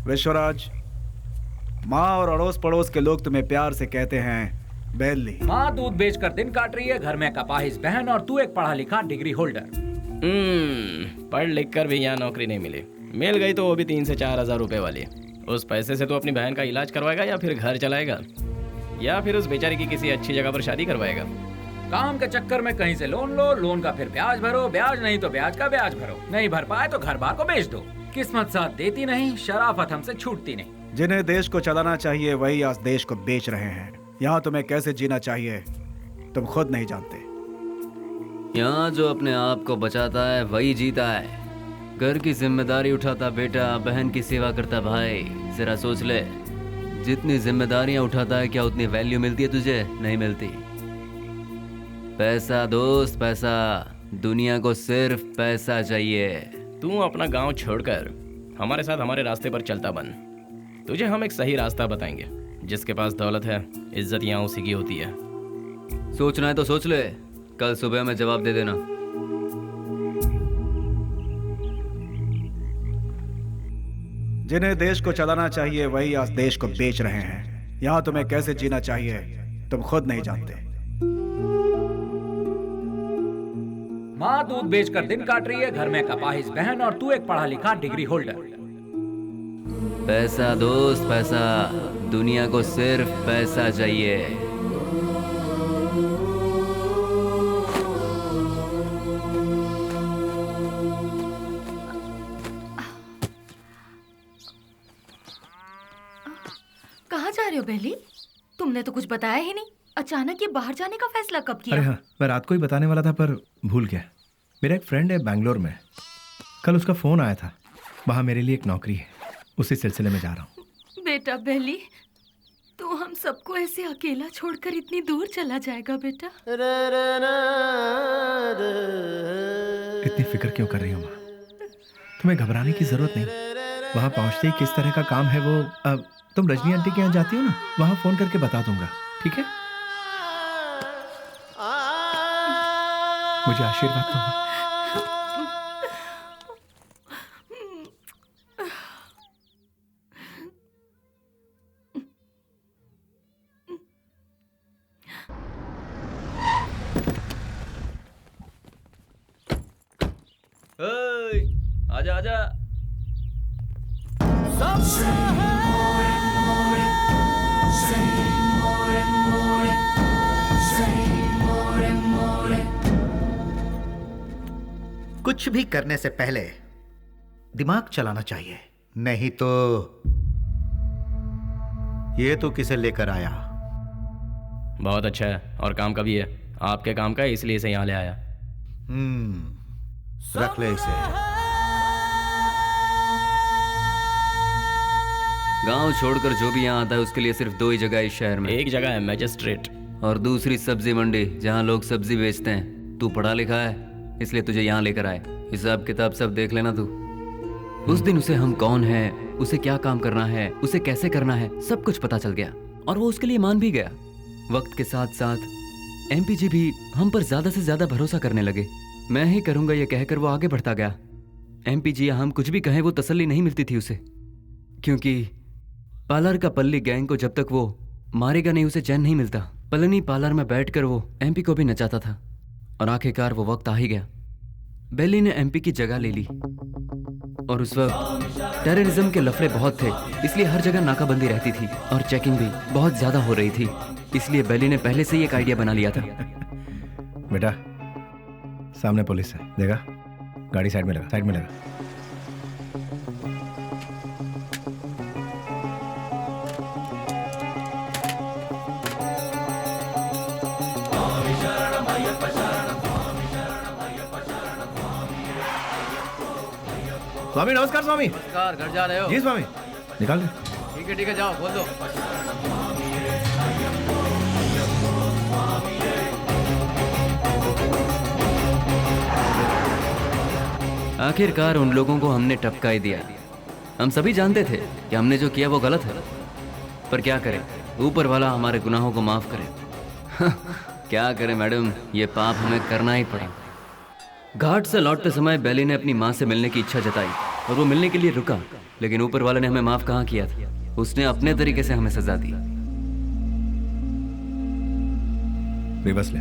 विश्वराज, माँ और अड़ोस पड़ोस के लोग तुम्हें प्यार से कहते हैं बेली। माँ दूध बेचकर दिन काट रही है, घर में कपाहिस बहन, और तू एक पढ़ा लिखा डिग्री होल्डर। पढ़ लिख कर भी यहाँ नौकरी नहीं मिली, मिल गई तो वो भी 3 से 4 हजार रुपए वाली। उस पैसे से तो अपनी बहन का इलाज करवाएगा या फिर घर चलाएगा या फिर उस बेचारी की किसी अच्छी जगह पर शादी करवाएगा। काम के चक्कर में कहीं से लोन लो, लोन का फिर ब्याज भरो, ब्याज नहीं तो ब्याज का ब्याज भरो, नहीं भर पाए तो घर बार को बेच दो। किस्मत साथ देती नहीं, शराफत हमसे छूटती नहीं। जिन्हें देश को चलाना चाहिए वही आज देश को बेच रहे हैं। यहाँ तुम्हें कैसे जीना चाहिए तुम खुद नहीं जानते। यहाँ जो अपने आप को बचाता है वही जीता है। घर की जिम्मेदारी उठाता बेटा, बहन की सेवा करता भाई। जरा सोच ले, जितनी जिम्मेदारियां उठाता है क्या उतनी वैल्यू मिलती है तुझे? नहीं मिलती। पैसा दोस्त पैसा, दुनिया को सिर्फ पैसा चाहिए। तू अपना गांव छोड़कर हमारे साथ हमारे रास्ते पर चलता बन, तुझे हम एक सही रास्ता बताएंगे। जिसके पास दौलत है, इज्जत यहाँ उसी की होती है। सोचना है तो सोच ले, कल सुबह में जवाब दे देना। जिन्हें देश को चलाना चाहिए वही आज देश को बेच रहे हैं। यहाँ तुम्हें कैसे जीना चाहिए तुम खुद नहीं जानते। माँ दूध बेचकर दिन काट रही है, घर में कपाहिस बहन, और तू एक पढ़ा लिखा डिग्री होल्डर। पैसा दोस्त पैसा, दुनिया को सिर्फ पैसा चाहिए। बेली, तुमने तो कुछ बताया ही नहीं। अचानक ये बाहर जाने का फैसला कब किया? अरे हाँ, मैं रात को ही बताने वाला था पर भूल गया। मेरा एक फ्रेंड है बैंगलोर में, कल उसका फोन आया था, वहाँ मेरे लिए एक नौकरी है, उसी सिलसिले में जा रहा हूँ। बेटा बेली, तू हम सबको ऐसे अकेला छोड़कर इतनी दूर चला जाएगा बेटा? इतनी फिक्र क्यों कर रही हो माँ? तुम्हें घबराने की जरूरत नहीं। वहाँ पहुँचते ही किस तरह का काम है वो, अब तुम रजनी आंटी के यहाँ जाती हो ना, वहाँ फोन करके बता दूंगा, ठीक है? मुझे आशीर्वाद दो माँ। आजा आजा। कुछ भी करने से पहले दिमाग चलाना चाहिए, नहीं तो ये तो किसे लेकर आया। बहुत अच्छा है और काम का भी है, आपके काम का है इसलिए इसे यहाँ ले आया। रख ले इसे। गांव छोड़कर जो भी यहाँ आता है उसके लिए सिर्फ दो ही जगह है इस शहर में। एक जगह है मैजिस्ट्रेट और दूसरी सब्जी मंडी, जहाँ लोग सब्जी बेचते हैं। तू पढ़ा लिखा है इसलिए तुझे यहाँ लेकर आए। हिसाब किताब सब देख लेना तू। उस दिन उसे हम कौन है, उसे क्या काम करना है, उसे कैसे करना है, सब कुछ पता चल गया और वो उसके लिए मान भी गया। वक्त के साथ साथ एमपी जी भी हम पर ज्यादा से ज्यादा भरोसा करने लगे। मैं ही करूंगा ये कहकर वो आगे बढ़ता गया। एमपी जी हम कुछ भी कहें वो तसल्ली नहीं मिलती थी उसे, क्योंकि पार्लर का पल्ली गैंग को जब तक वो मारेगा नहीं उसे चैन नहीं मिलता। पलनी पार्लर में बैठकर वो एमपी को भी नचाता था और आखिरकार वो वक्त आ ही गया। बेली ने एमपी की जगह ले ली और उस वक्त टेररिज्म के लफड़े बहुत थे, इसलिए हर जगह नाकाबंदी रहती थी और चेकिंग भी बहुत ज्यादा हो रही थी। इसलिए बेली ने पहले से ही एक आइडिया बना लिया था। बेटा सामने पुलिस है, देखा? गाड़ी साइड में लगा, साइड में लगा। स्वामी नमस्कार। स्वामी नमस्कार। घर जा रहे हो? जी स्वामी। निकाल दे। ठीक है जाओ, बोल दो। आखिरकार उन लोगों को हमने टपका ही दिया। हम सभी जानते थे कि हमने जो किया वो गलत है, पर क्या करें, ऊपर वाला हमारे गुनाहों को माफ करे। क्या करें मैडम, ये पाप हमें करना ही पड़ा। घाट से लौटते समय बेली ने अपनी माँ से मिलने की इच्छा जताई और वो मिलने के लिए रुका, लेकिन ऊपर वाले ने हमें माफ कहाँ किया था। उसने अपने तरीके से हमें सजा दी। रिवर्स ले।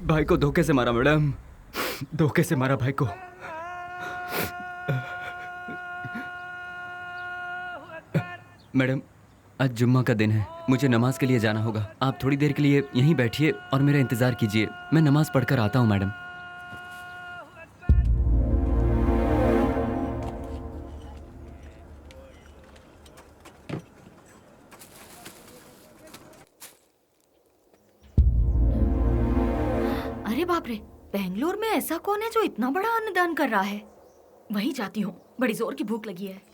भाई को धोखे से मारा मैडम, धोखे से मारा भाई को। मैडम, आज जुम्मा का दिन है, मुझे नमाज के लिए जाना होगा। आप थोड़ी देर के लिए यहीं बैठिए और मेरा इंतजार कीजिए। मैं नमाज पढ़कर आता हूँ मैडम। अरे बाप रे, बेंगलोर में ऐसा कौन है जो इतना बड़ा अन्नदान कर रहा है? वहीं जाती हूँ, बड़ी जोर की भूख लगी है।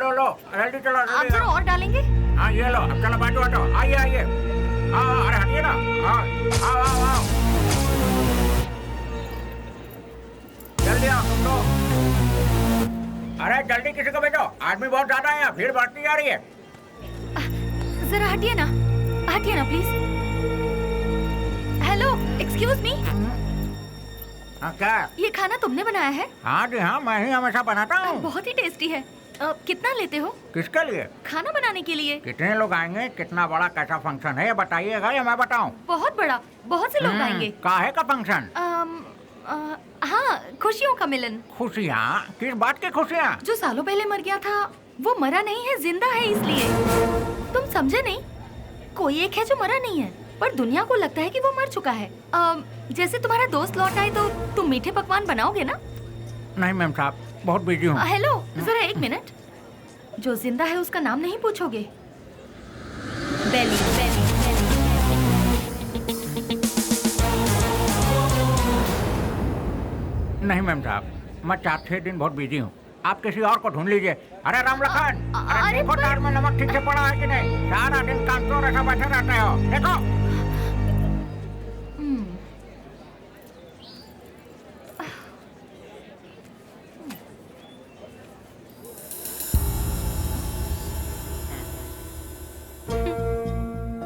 लो जल्दी चलो। आप जरा और डालेंगे? हाँ ये लो, अब चलो बाजू हटो, आइए आइए। हाँ अरे हटिए ना। हाँ आओ। जल्दी आओ तुम लोग। अरे जल्दी किसी को भेजो, आदमी बहुत ज्यादा है, भीड़ बढ़ती जा रही है। जरा हटिए ना प्लीज। Hello, excuse me. हाँ क्या? ये खाना तुमने बनाया है? हाँ जी हाँ, मैं ही हमेशा बनाता हूँ। बहुत ही टेस्टी है। कितना लेते हो? किसके लिए? खाना बनाने के लिए। कितने लोग आएंगे, कितना बड़ा कैसा फंक्शन है ये बताइएगा या मैं बताऊँ? बहुत बड़ा, बहुत से लोग आएंगे। काहे का फंक्शन? हाँ, खुशियों का मिलन। खुशियाँ? किस बात की खुशियाँ? जो सालों पहले मर गया था वो मरा नहीं है, जिंदा है, इसलिए। तुम समझे नहीं? कोई एक है जो मरा नहीं है, पर दुनिया को लगता है कि वो मर चुका है। जैसे तुम्हारा दोस्त लौट आए तो तुम मीठे पकवान बनाओगे ना? नहीं मैम साहब, बहुत बिजी हूँ। हेलो, जरा एक मिनट। जो जिंदा है उसका नाम नहीं पूछोगे? बेली। नहीं मैम साहब, मैं 4-6 दिन बहुत बिजी हूँ, आप किसी और को ढूंढ लीजिए। अरे रामलखन, अरे देखो तार में नमक ठीक से पड़ा है कि नहीं? सारा दिन काम तो ऐसा बैठे रहते हो, देखो।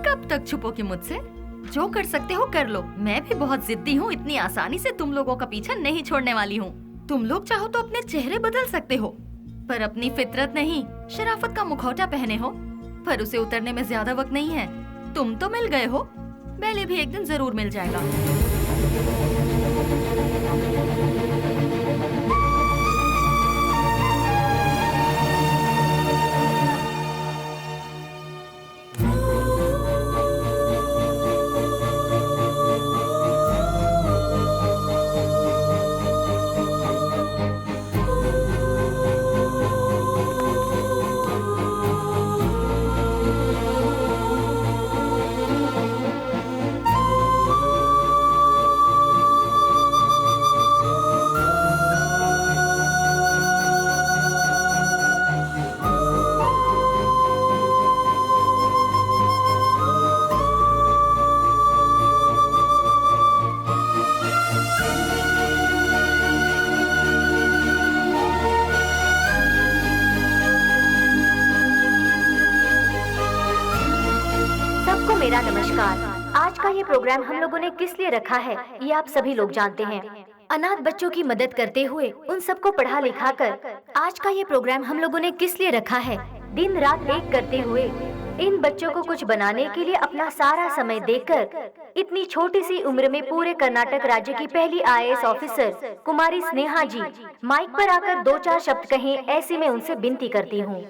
कब तक छुपोगे मुझसे? जो कर सकते हो कर लो। मैं भी बहुत जिद्दी हूँ, इतनी आसानी से तुम लोगों का पीछा नहीं छोड़ने वाली हूँ। तुम लोग चाहो तो अपने चेहरे बदल सकते हो, पर अपनी फितरत नहीं। शराफत का मुखौटा पहने हो, पर उसे उतरने में ज्यादा वक्त नहीं है। तुम तो मिल गए हो, बेली भी एक दिन जरूर मिल जाएगा। मेरा नमस्कार। आज का ये प्रोग्राम हम लोगों ने किस लिए रखा है ये आप सभी लोग जानते हैं। अनाथ बच्चों की मदद करते हुए उन सबको पढ़ा लिखा कर आज का ये प्रोग्राम हम लोगों ने किस लिए रखा है? दिन रात एक करते हुए इन बच्चों को कुछ बनाने के लिए अपना सारा समय देकर इतनी छोटी सी उम्र में पूरे कर्नाटक राज्य की पहली IAS ऑफिसर कुमारी स्नेहा जी माइक पर आकर 2-4 शब्द कहें, ऐसी मैं उनसे विनती करती हूँ।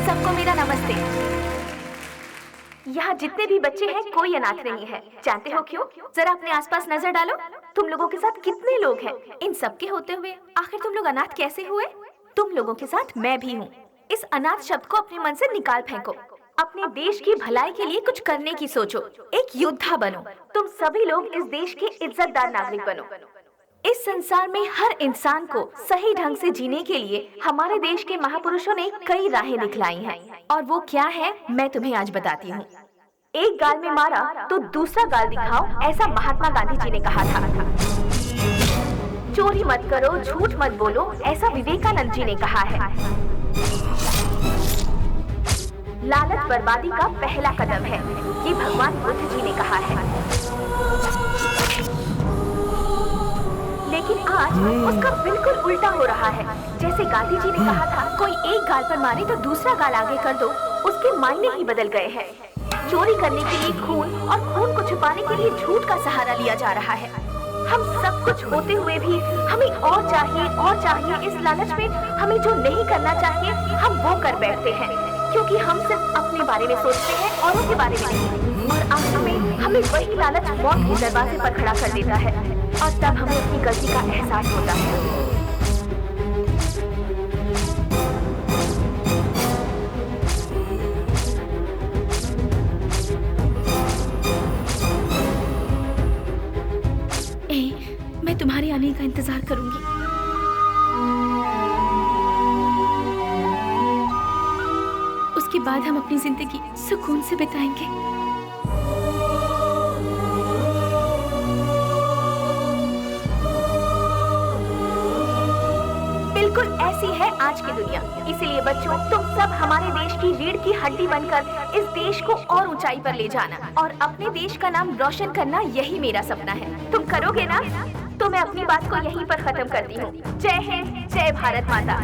सबको मेरा नमस्ते। यहाँ जितने भी बच्चे हैं कोई अनाथ नहीं है। जानते हो क्यों? जरा अपने आसपास नजर डालो, तुम लोगों के साथ कितने लोग हैं। इन सब के होते हुए आखिर तुम लोग अनाथ कैसे हुए? तुम लोगों के साथ मैं भी हूँ। इस अनाथ शब्द को अपने मन से निकाल फेंको। अपने देश की भलाई के लिए कुछ करने की सोचो, एक योद्धा बनो। तुम सभी लोग इस देश के इज्जतदार नागरिक बनो। इस संसार में हर इंसान को सही ढंग से जीने के लिए हमारे देश के महापुरुषों ने कई राहें दिखलाई हैं, और वो क्या है मैं तुम्हें आज बताती हूँ। एक गाल में मारा तो दूसरा गाल दिखाओ, ऐसा महात्मा गांधी जी ने कहा था। चोरी मत करो, झूठ मत बोलो, ऐसा विवेकानंद जी ने कहा है। लालच बर्बादी का पहला कदम है, ये भगवान बुद्ध जी ने कहा है। लेकिन आज उसका बिल्कुल उल्टा हो रहा है। जैसे गांधी जी ने कहा था, कोई एक गाल पर मारे तो दूसरा गाल आगे कर दो, उसके मायने ही बदल गए हैं। चोरी करने के लिए खून और खून को छुपाने के लिए झूठ का सहारा लिया जा रहा है। हम सब कुछ होते हुए भी हमें और चाहिए। इस लालच में हमें जो नहीं करना चाहिए हम वो कर बैठते हैं, क्योंकि हम सिर्फ अपने बारे में सोचते हैं, औरों के बारे में नहीं। और आखिर में हमें वही लालच मौत के दरवाजे पर खड़ा कर देता है, और तब हमें अपनी गलती का एहसास होता है। मैं तुम्हारे आने का इंतजार करूंगी। उसके बाद हम अपनी जिंदगी सुकून से बिताएंगे। बिल्कुल ऐसी है आज की दुनिया। इसीलिए बच्चों, तुम सब हमारे देश की रीढ़ की हड्डी बनकर इस देश को और ऊंचाई पर ले जाना और अपने देश का नाम रोशन करना, यही मेरा सपना है। तुम करोगे ना? तो मैं अपनी बात को यहीं पर खत्म करती हूँ। जय हिंद, जय भारत माता।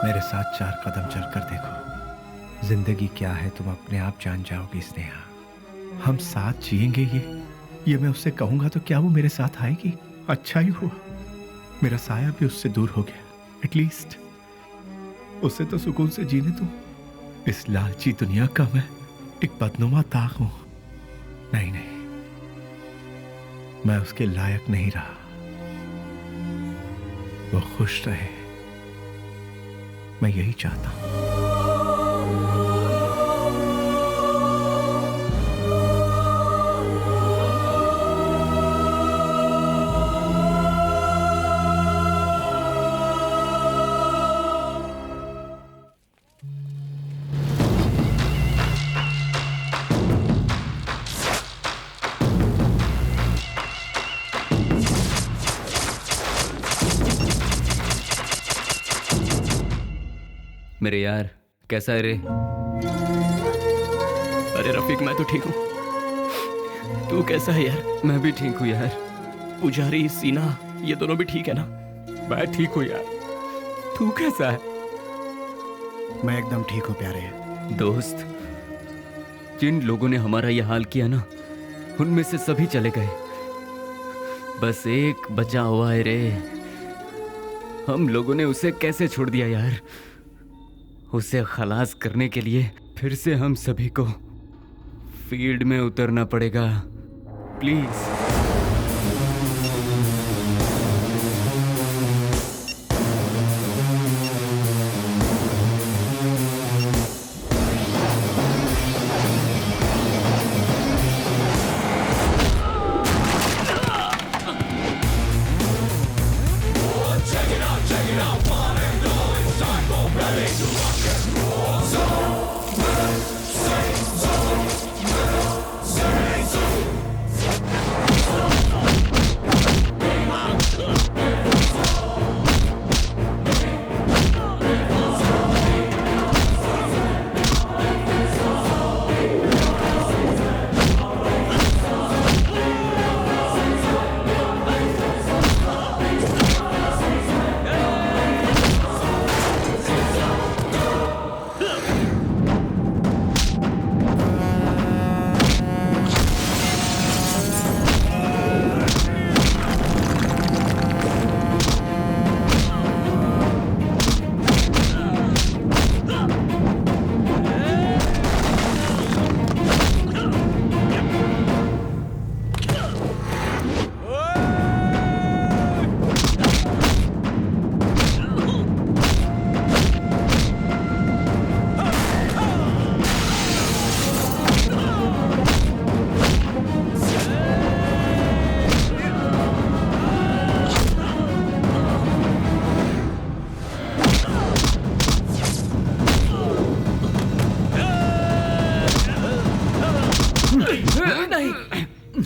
मेरे साथ 4 कदम चलकर देखो। जिंदगी क्या है तुम अपने आप जान जाओगी स्नेहा। हम साथ जिएंगे ये मैं उससे कहूंगा तो क्या वो मेरे साथ आएगी? अच्छा ही हुआ मेरा साया भी उससे दूर हो गया। एटलीस्ट उसे तो सुकून से जीने दो। इस लालची दुनिया का मैं एक बदनुमा ताक हूं। नहीं, मैं उसके लायक नहीं रहा। वो खुश रहे, मैं यही चाहता हूं। मेरे यार, कैसा है रे? अरे रफीक, मैं तो ठीक हूँ। तू कैसा है यार? मैं भी ठीक हूँ यार। पुजारी, सीना, ये दोनों भी ठीक है ना? मैं ठीक हूँ यार। तू कैसा है? मैं एकदम ठीक हूँ प्यारे। दोस्त, जिन लोगों ने हमारा यह हाल किया ना, उनमें से सभी चले गए। बस एक बचा हुआ है रे। हम लोगों ने उसे कैसे छोड़ दिया यार? उसे खलास करने के लिए फिर से हम सभी को फील्ड में उतरना पड़ेगा। प्लीज।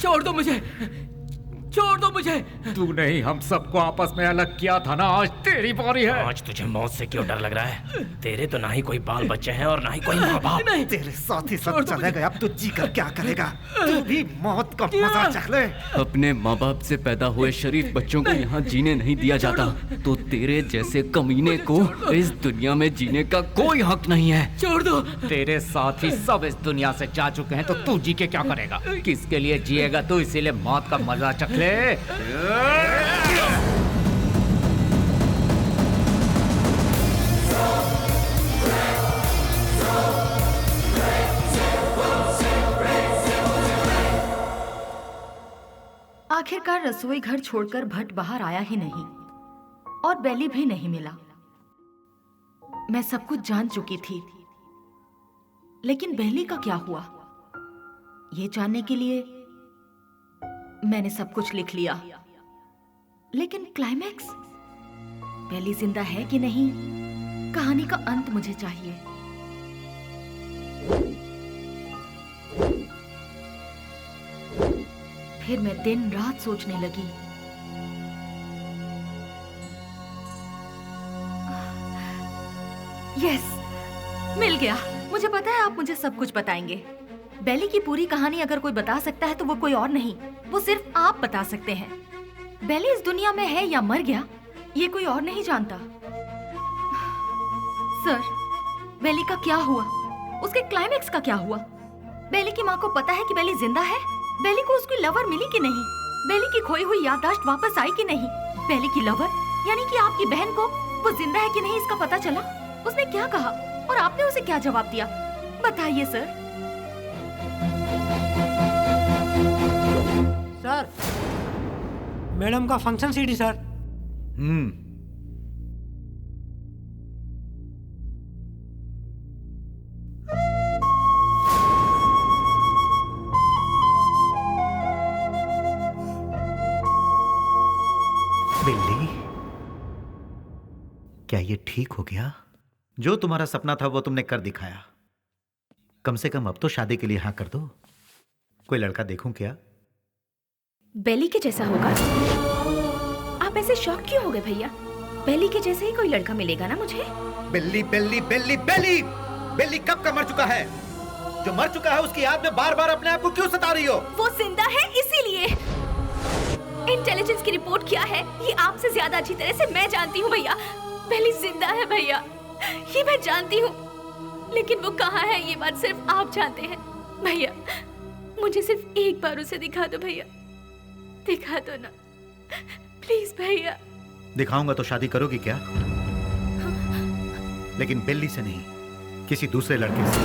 छोड़ दो मुझे, छोड़ दो मुझे। तू नहीं हम सबको आपस में अलग किया था ना, आज तेरी बारी है। आज तुझे मौत से क्यों डर लग रहा है? तेरे तो ना ही कोई बाल बच्चे हैं और ना ही कोई माँ बाप। तेरे साथ ही सब चले गए, अब तू जी कर क्या करेगा? तू भी मौत का मजा चख ले। अपने माँ बाप से पैदा हुए शरीफ बच्चों को यहाँ जीने नहीं दिया जाता, तो तेरे जैसे कमीने को इस दुनिया में जीने का कोई हक नहीं है। छोड़ दो। तेरे साथ ही सब इस दुनिया से जा चुके हैं, तो तू जी के क्या करेगा? किसके लिए जिएगा तू? इसीलिए मौत का मजा चख ले। आखिरकार रसोई घर छोड़कर भट्ट बाहर आया ही नहीं और बेली भी नहीं मिला। मैं सब कुछ जान चुकी थी, लेकिन बेली का क्या हुआ, ये जानने के लिए मैंने सब कुछ लिख लिया। लेकिन क्लाइमैक्स, बेली जिंदा है कि नहीं, कहानी का अंत मुझे चाहिए। फिर मैं दिन रात सोचने लगी। यस, मिल गया। मुझे पता है आप मुझे सब कुछ बताएंगे। बेली की पूरी कहानी अगर कोई बता सकता है तो वो कोई और नहीं, वो सिर्फ आप बता सकते हैं। बेली इस दुनिया में है या मर गया, ये कोई और नहीं जानता। सर, बेली का क्या हुआ? उसके क्लाइमैक्स का क्या हुआ? बेली की माँ को पता है कि बेली जिंदा है? बेली को उसकी लवर मिली कि नहीं? बेली की खोई हुई याददाश्त वापस आई कि नहीं? बेली की लवर यानी कि आपकी बहन को वो जिंदा है कि नहीं इसका पता चला? उसने क्या कहा और आपने उसे क्या जवाब दिया? बताइए सर। सर, मैडम का फंक्शन सीडी सर। बिल्ली, क्या ये ठीक हो गया? जो तुम्हारा सपना था वो तुमने कर दिखाया। कम से कम अब तो शादी के लिए हाँ कर दो। कोई लड़का देखूं क्या? बेली के जैसा होगा? आप ऐसे शॉक क्यों हो गए भैया? बेली के जैसे ही कोई लड़का मिलेगा ना मुझे। बिल्ली बिल्ली बिल्ली बिल्ली बिल्ली कब का मर चुका है? जो मर चुका है उसकी याद में बार बार अपने आप को क्यों सता रही हो? वो जिंदा है इसीलिए। इंटेलिजेंस की रिपोर्ट क्या है ये आपसे ज्यादा अच्छी तरह से मैं जानती हूँ भैया। बेली जिंदा है भैया, ये मैं जानती हूँ, लेकिन वो कहाँ है ये बात सिर्फ आप जानते हैं। भैया मुझे सिर्फ एक बार उसे दिखा दो भैया, दिखा दो ना प्लीज भैया। दिखाऊंगा तो शादी करोगी क्या? लेकिन बिल्ली से नहीं, किसी दूसरे लड़के से।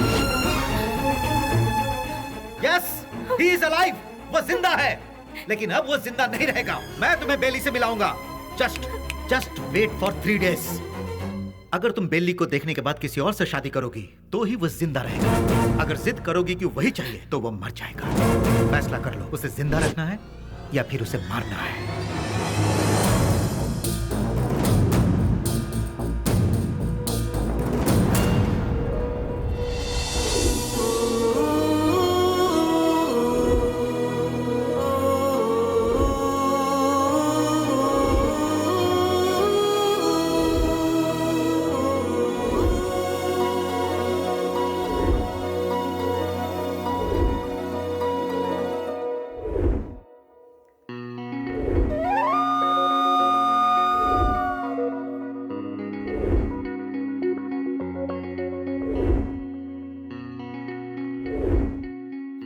यस, ही इज अलाइव, वो जिंदा है, लेकिन अब वो जिंदा नहीं रहेगा। मैं तुम्हें बेली से मिलाऊंगा। Just wait for 3 days। अगर तुम बेली को देखने के बाद किसी और से शादी करोगी तो ही वो जिंदा रहेगा। अगर जिद करोगी कि वही चाहिए तो वो मर जाएगा। फैसला कर लो, उसे जिंदा रखना है या फिर उसे मारना है।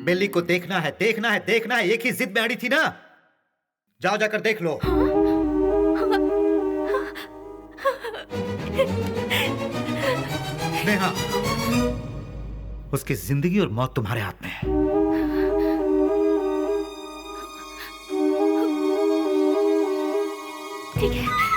बेली को देखना है, देखना है, देखना है। एक ही जिद में अड़ी थी ना। जाओ जाकर देख लो। नेहा, उसकी जिंदगी और मौत तुम्हारे हाथ में है। ठीक है।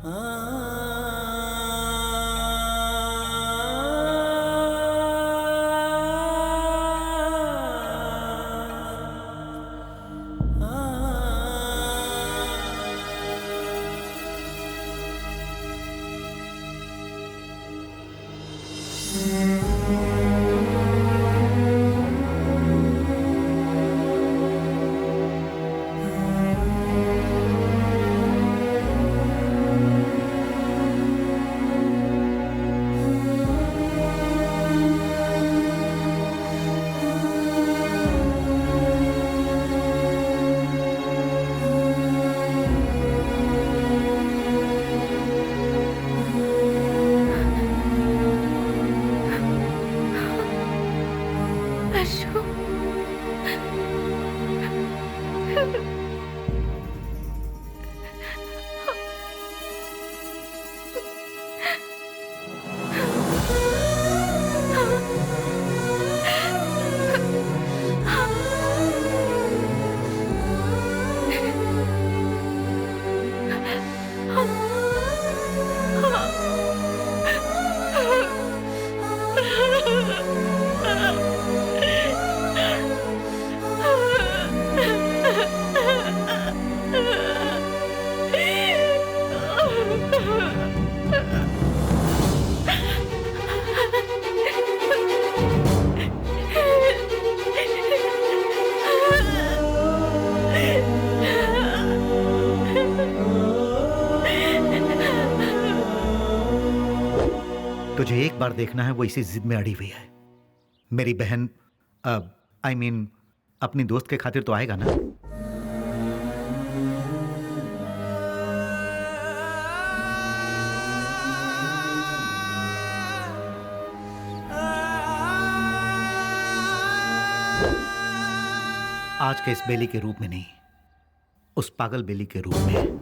Ah तुझे एक बार देखना है, वो इसी जिद में अड़ी हुई है। मेरी बहन आई मीन अपनी दोस्त के खातिर तो आएगा ना? आज के इस बेली के रूप में नहीं, उस पागल बेली के रूप में।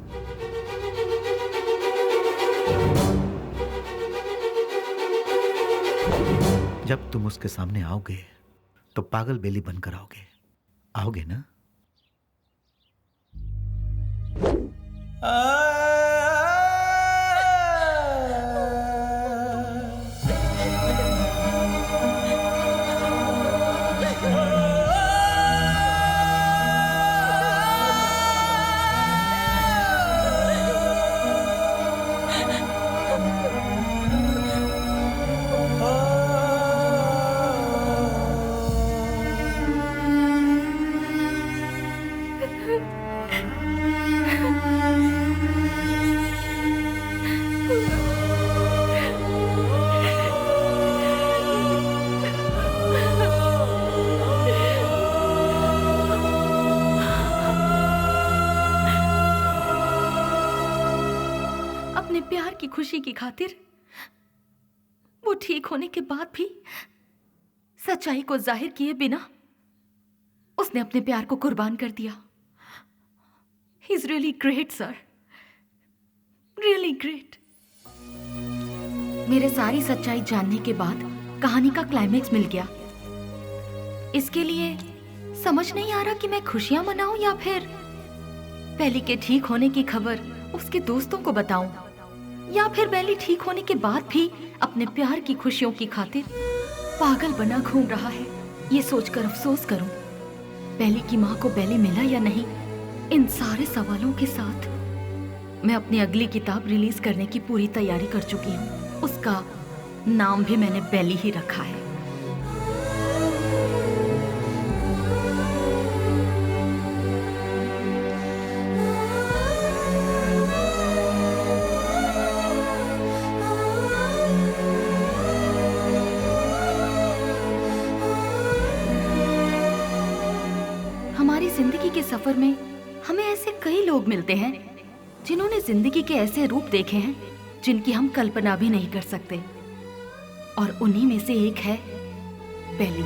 जब तुम उसके सामने आओगे तो पागल बेली बनकर आओगे, आओगे ना? खुशी की खातिर वो ठीक होने के बाद भी सच्चाई को जाहिर किए बिना उसने अपने प्यार को कुर्बान कर दिया। He is really great sir, really great. मेरे सारी सच्चाई जानने के बाद कहानी का क्लाइमेक्स मिल गया। इसके लिए समझ नहीं आ रहा कि मैं खुशियां मनाऊं या फिर बेली के ठीक होने की खबर उसके दोस्तों को बताऊं, या फिर बेली ठीक होने के बाद भी अपने प्यार की खुशियों की खातिर पागल बना घूम रहा है। ये सोचकर अफसोस करूं, बेली की माँ को बेली मिला या नहीं। इन सारे सवालों के साथ मैं अपनी अगली किताब रिलीज करने की पूरी तैयारी कर चुकी हूँ। उसका नाम भी मैंने बेली ही रखा है। जिंदगी के सफर में हमें ऐसे कई लोग मिलते हैं जिन्होंने जिंदगी के ऐसे रूप देखे हैं जिनकी हम कल्पना भी नहीं कर सकते, और उन्हीं में से एक है बेली।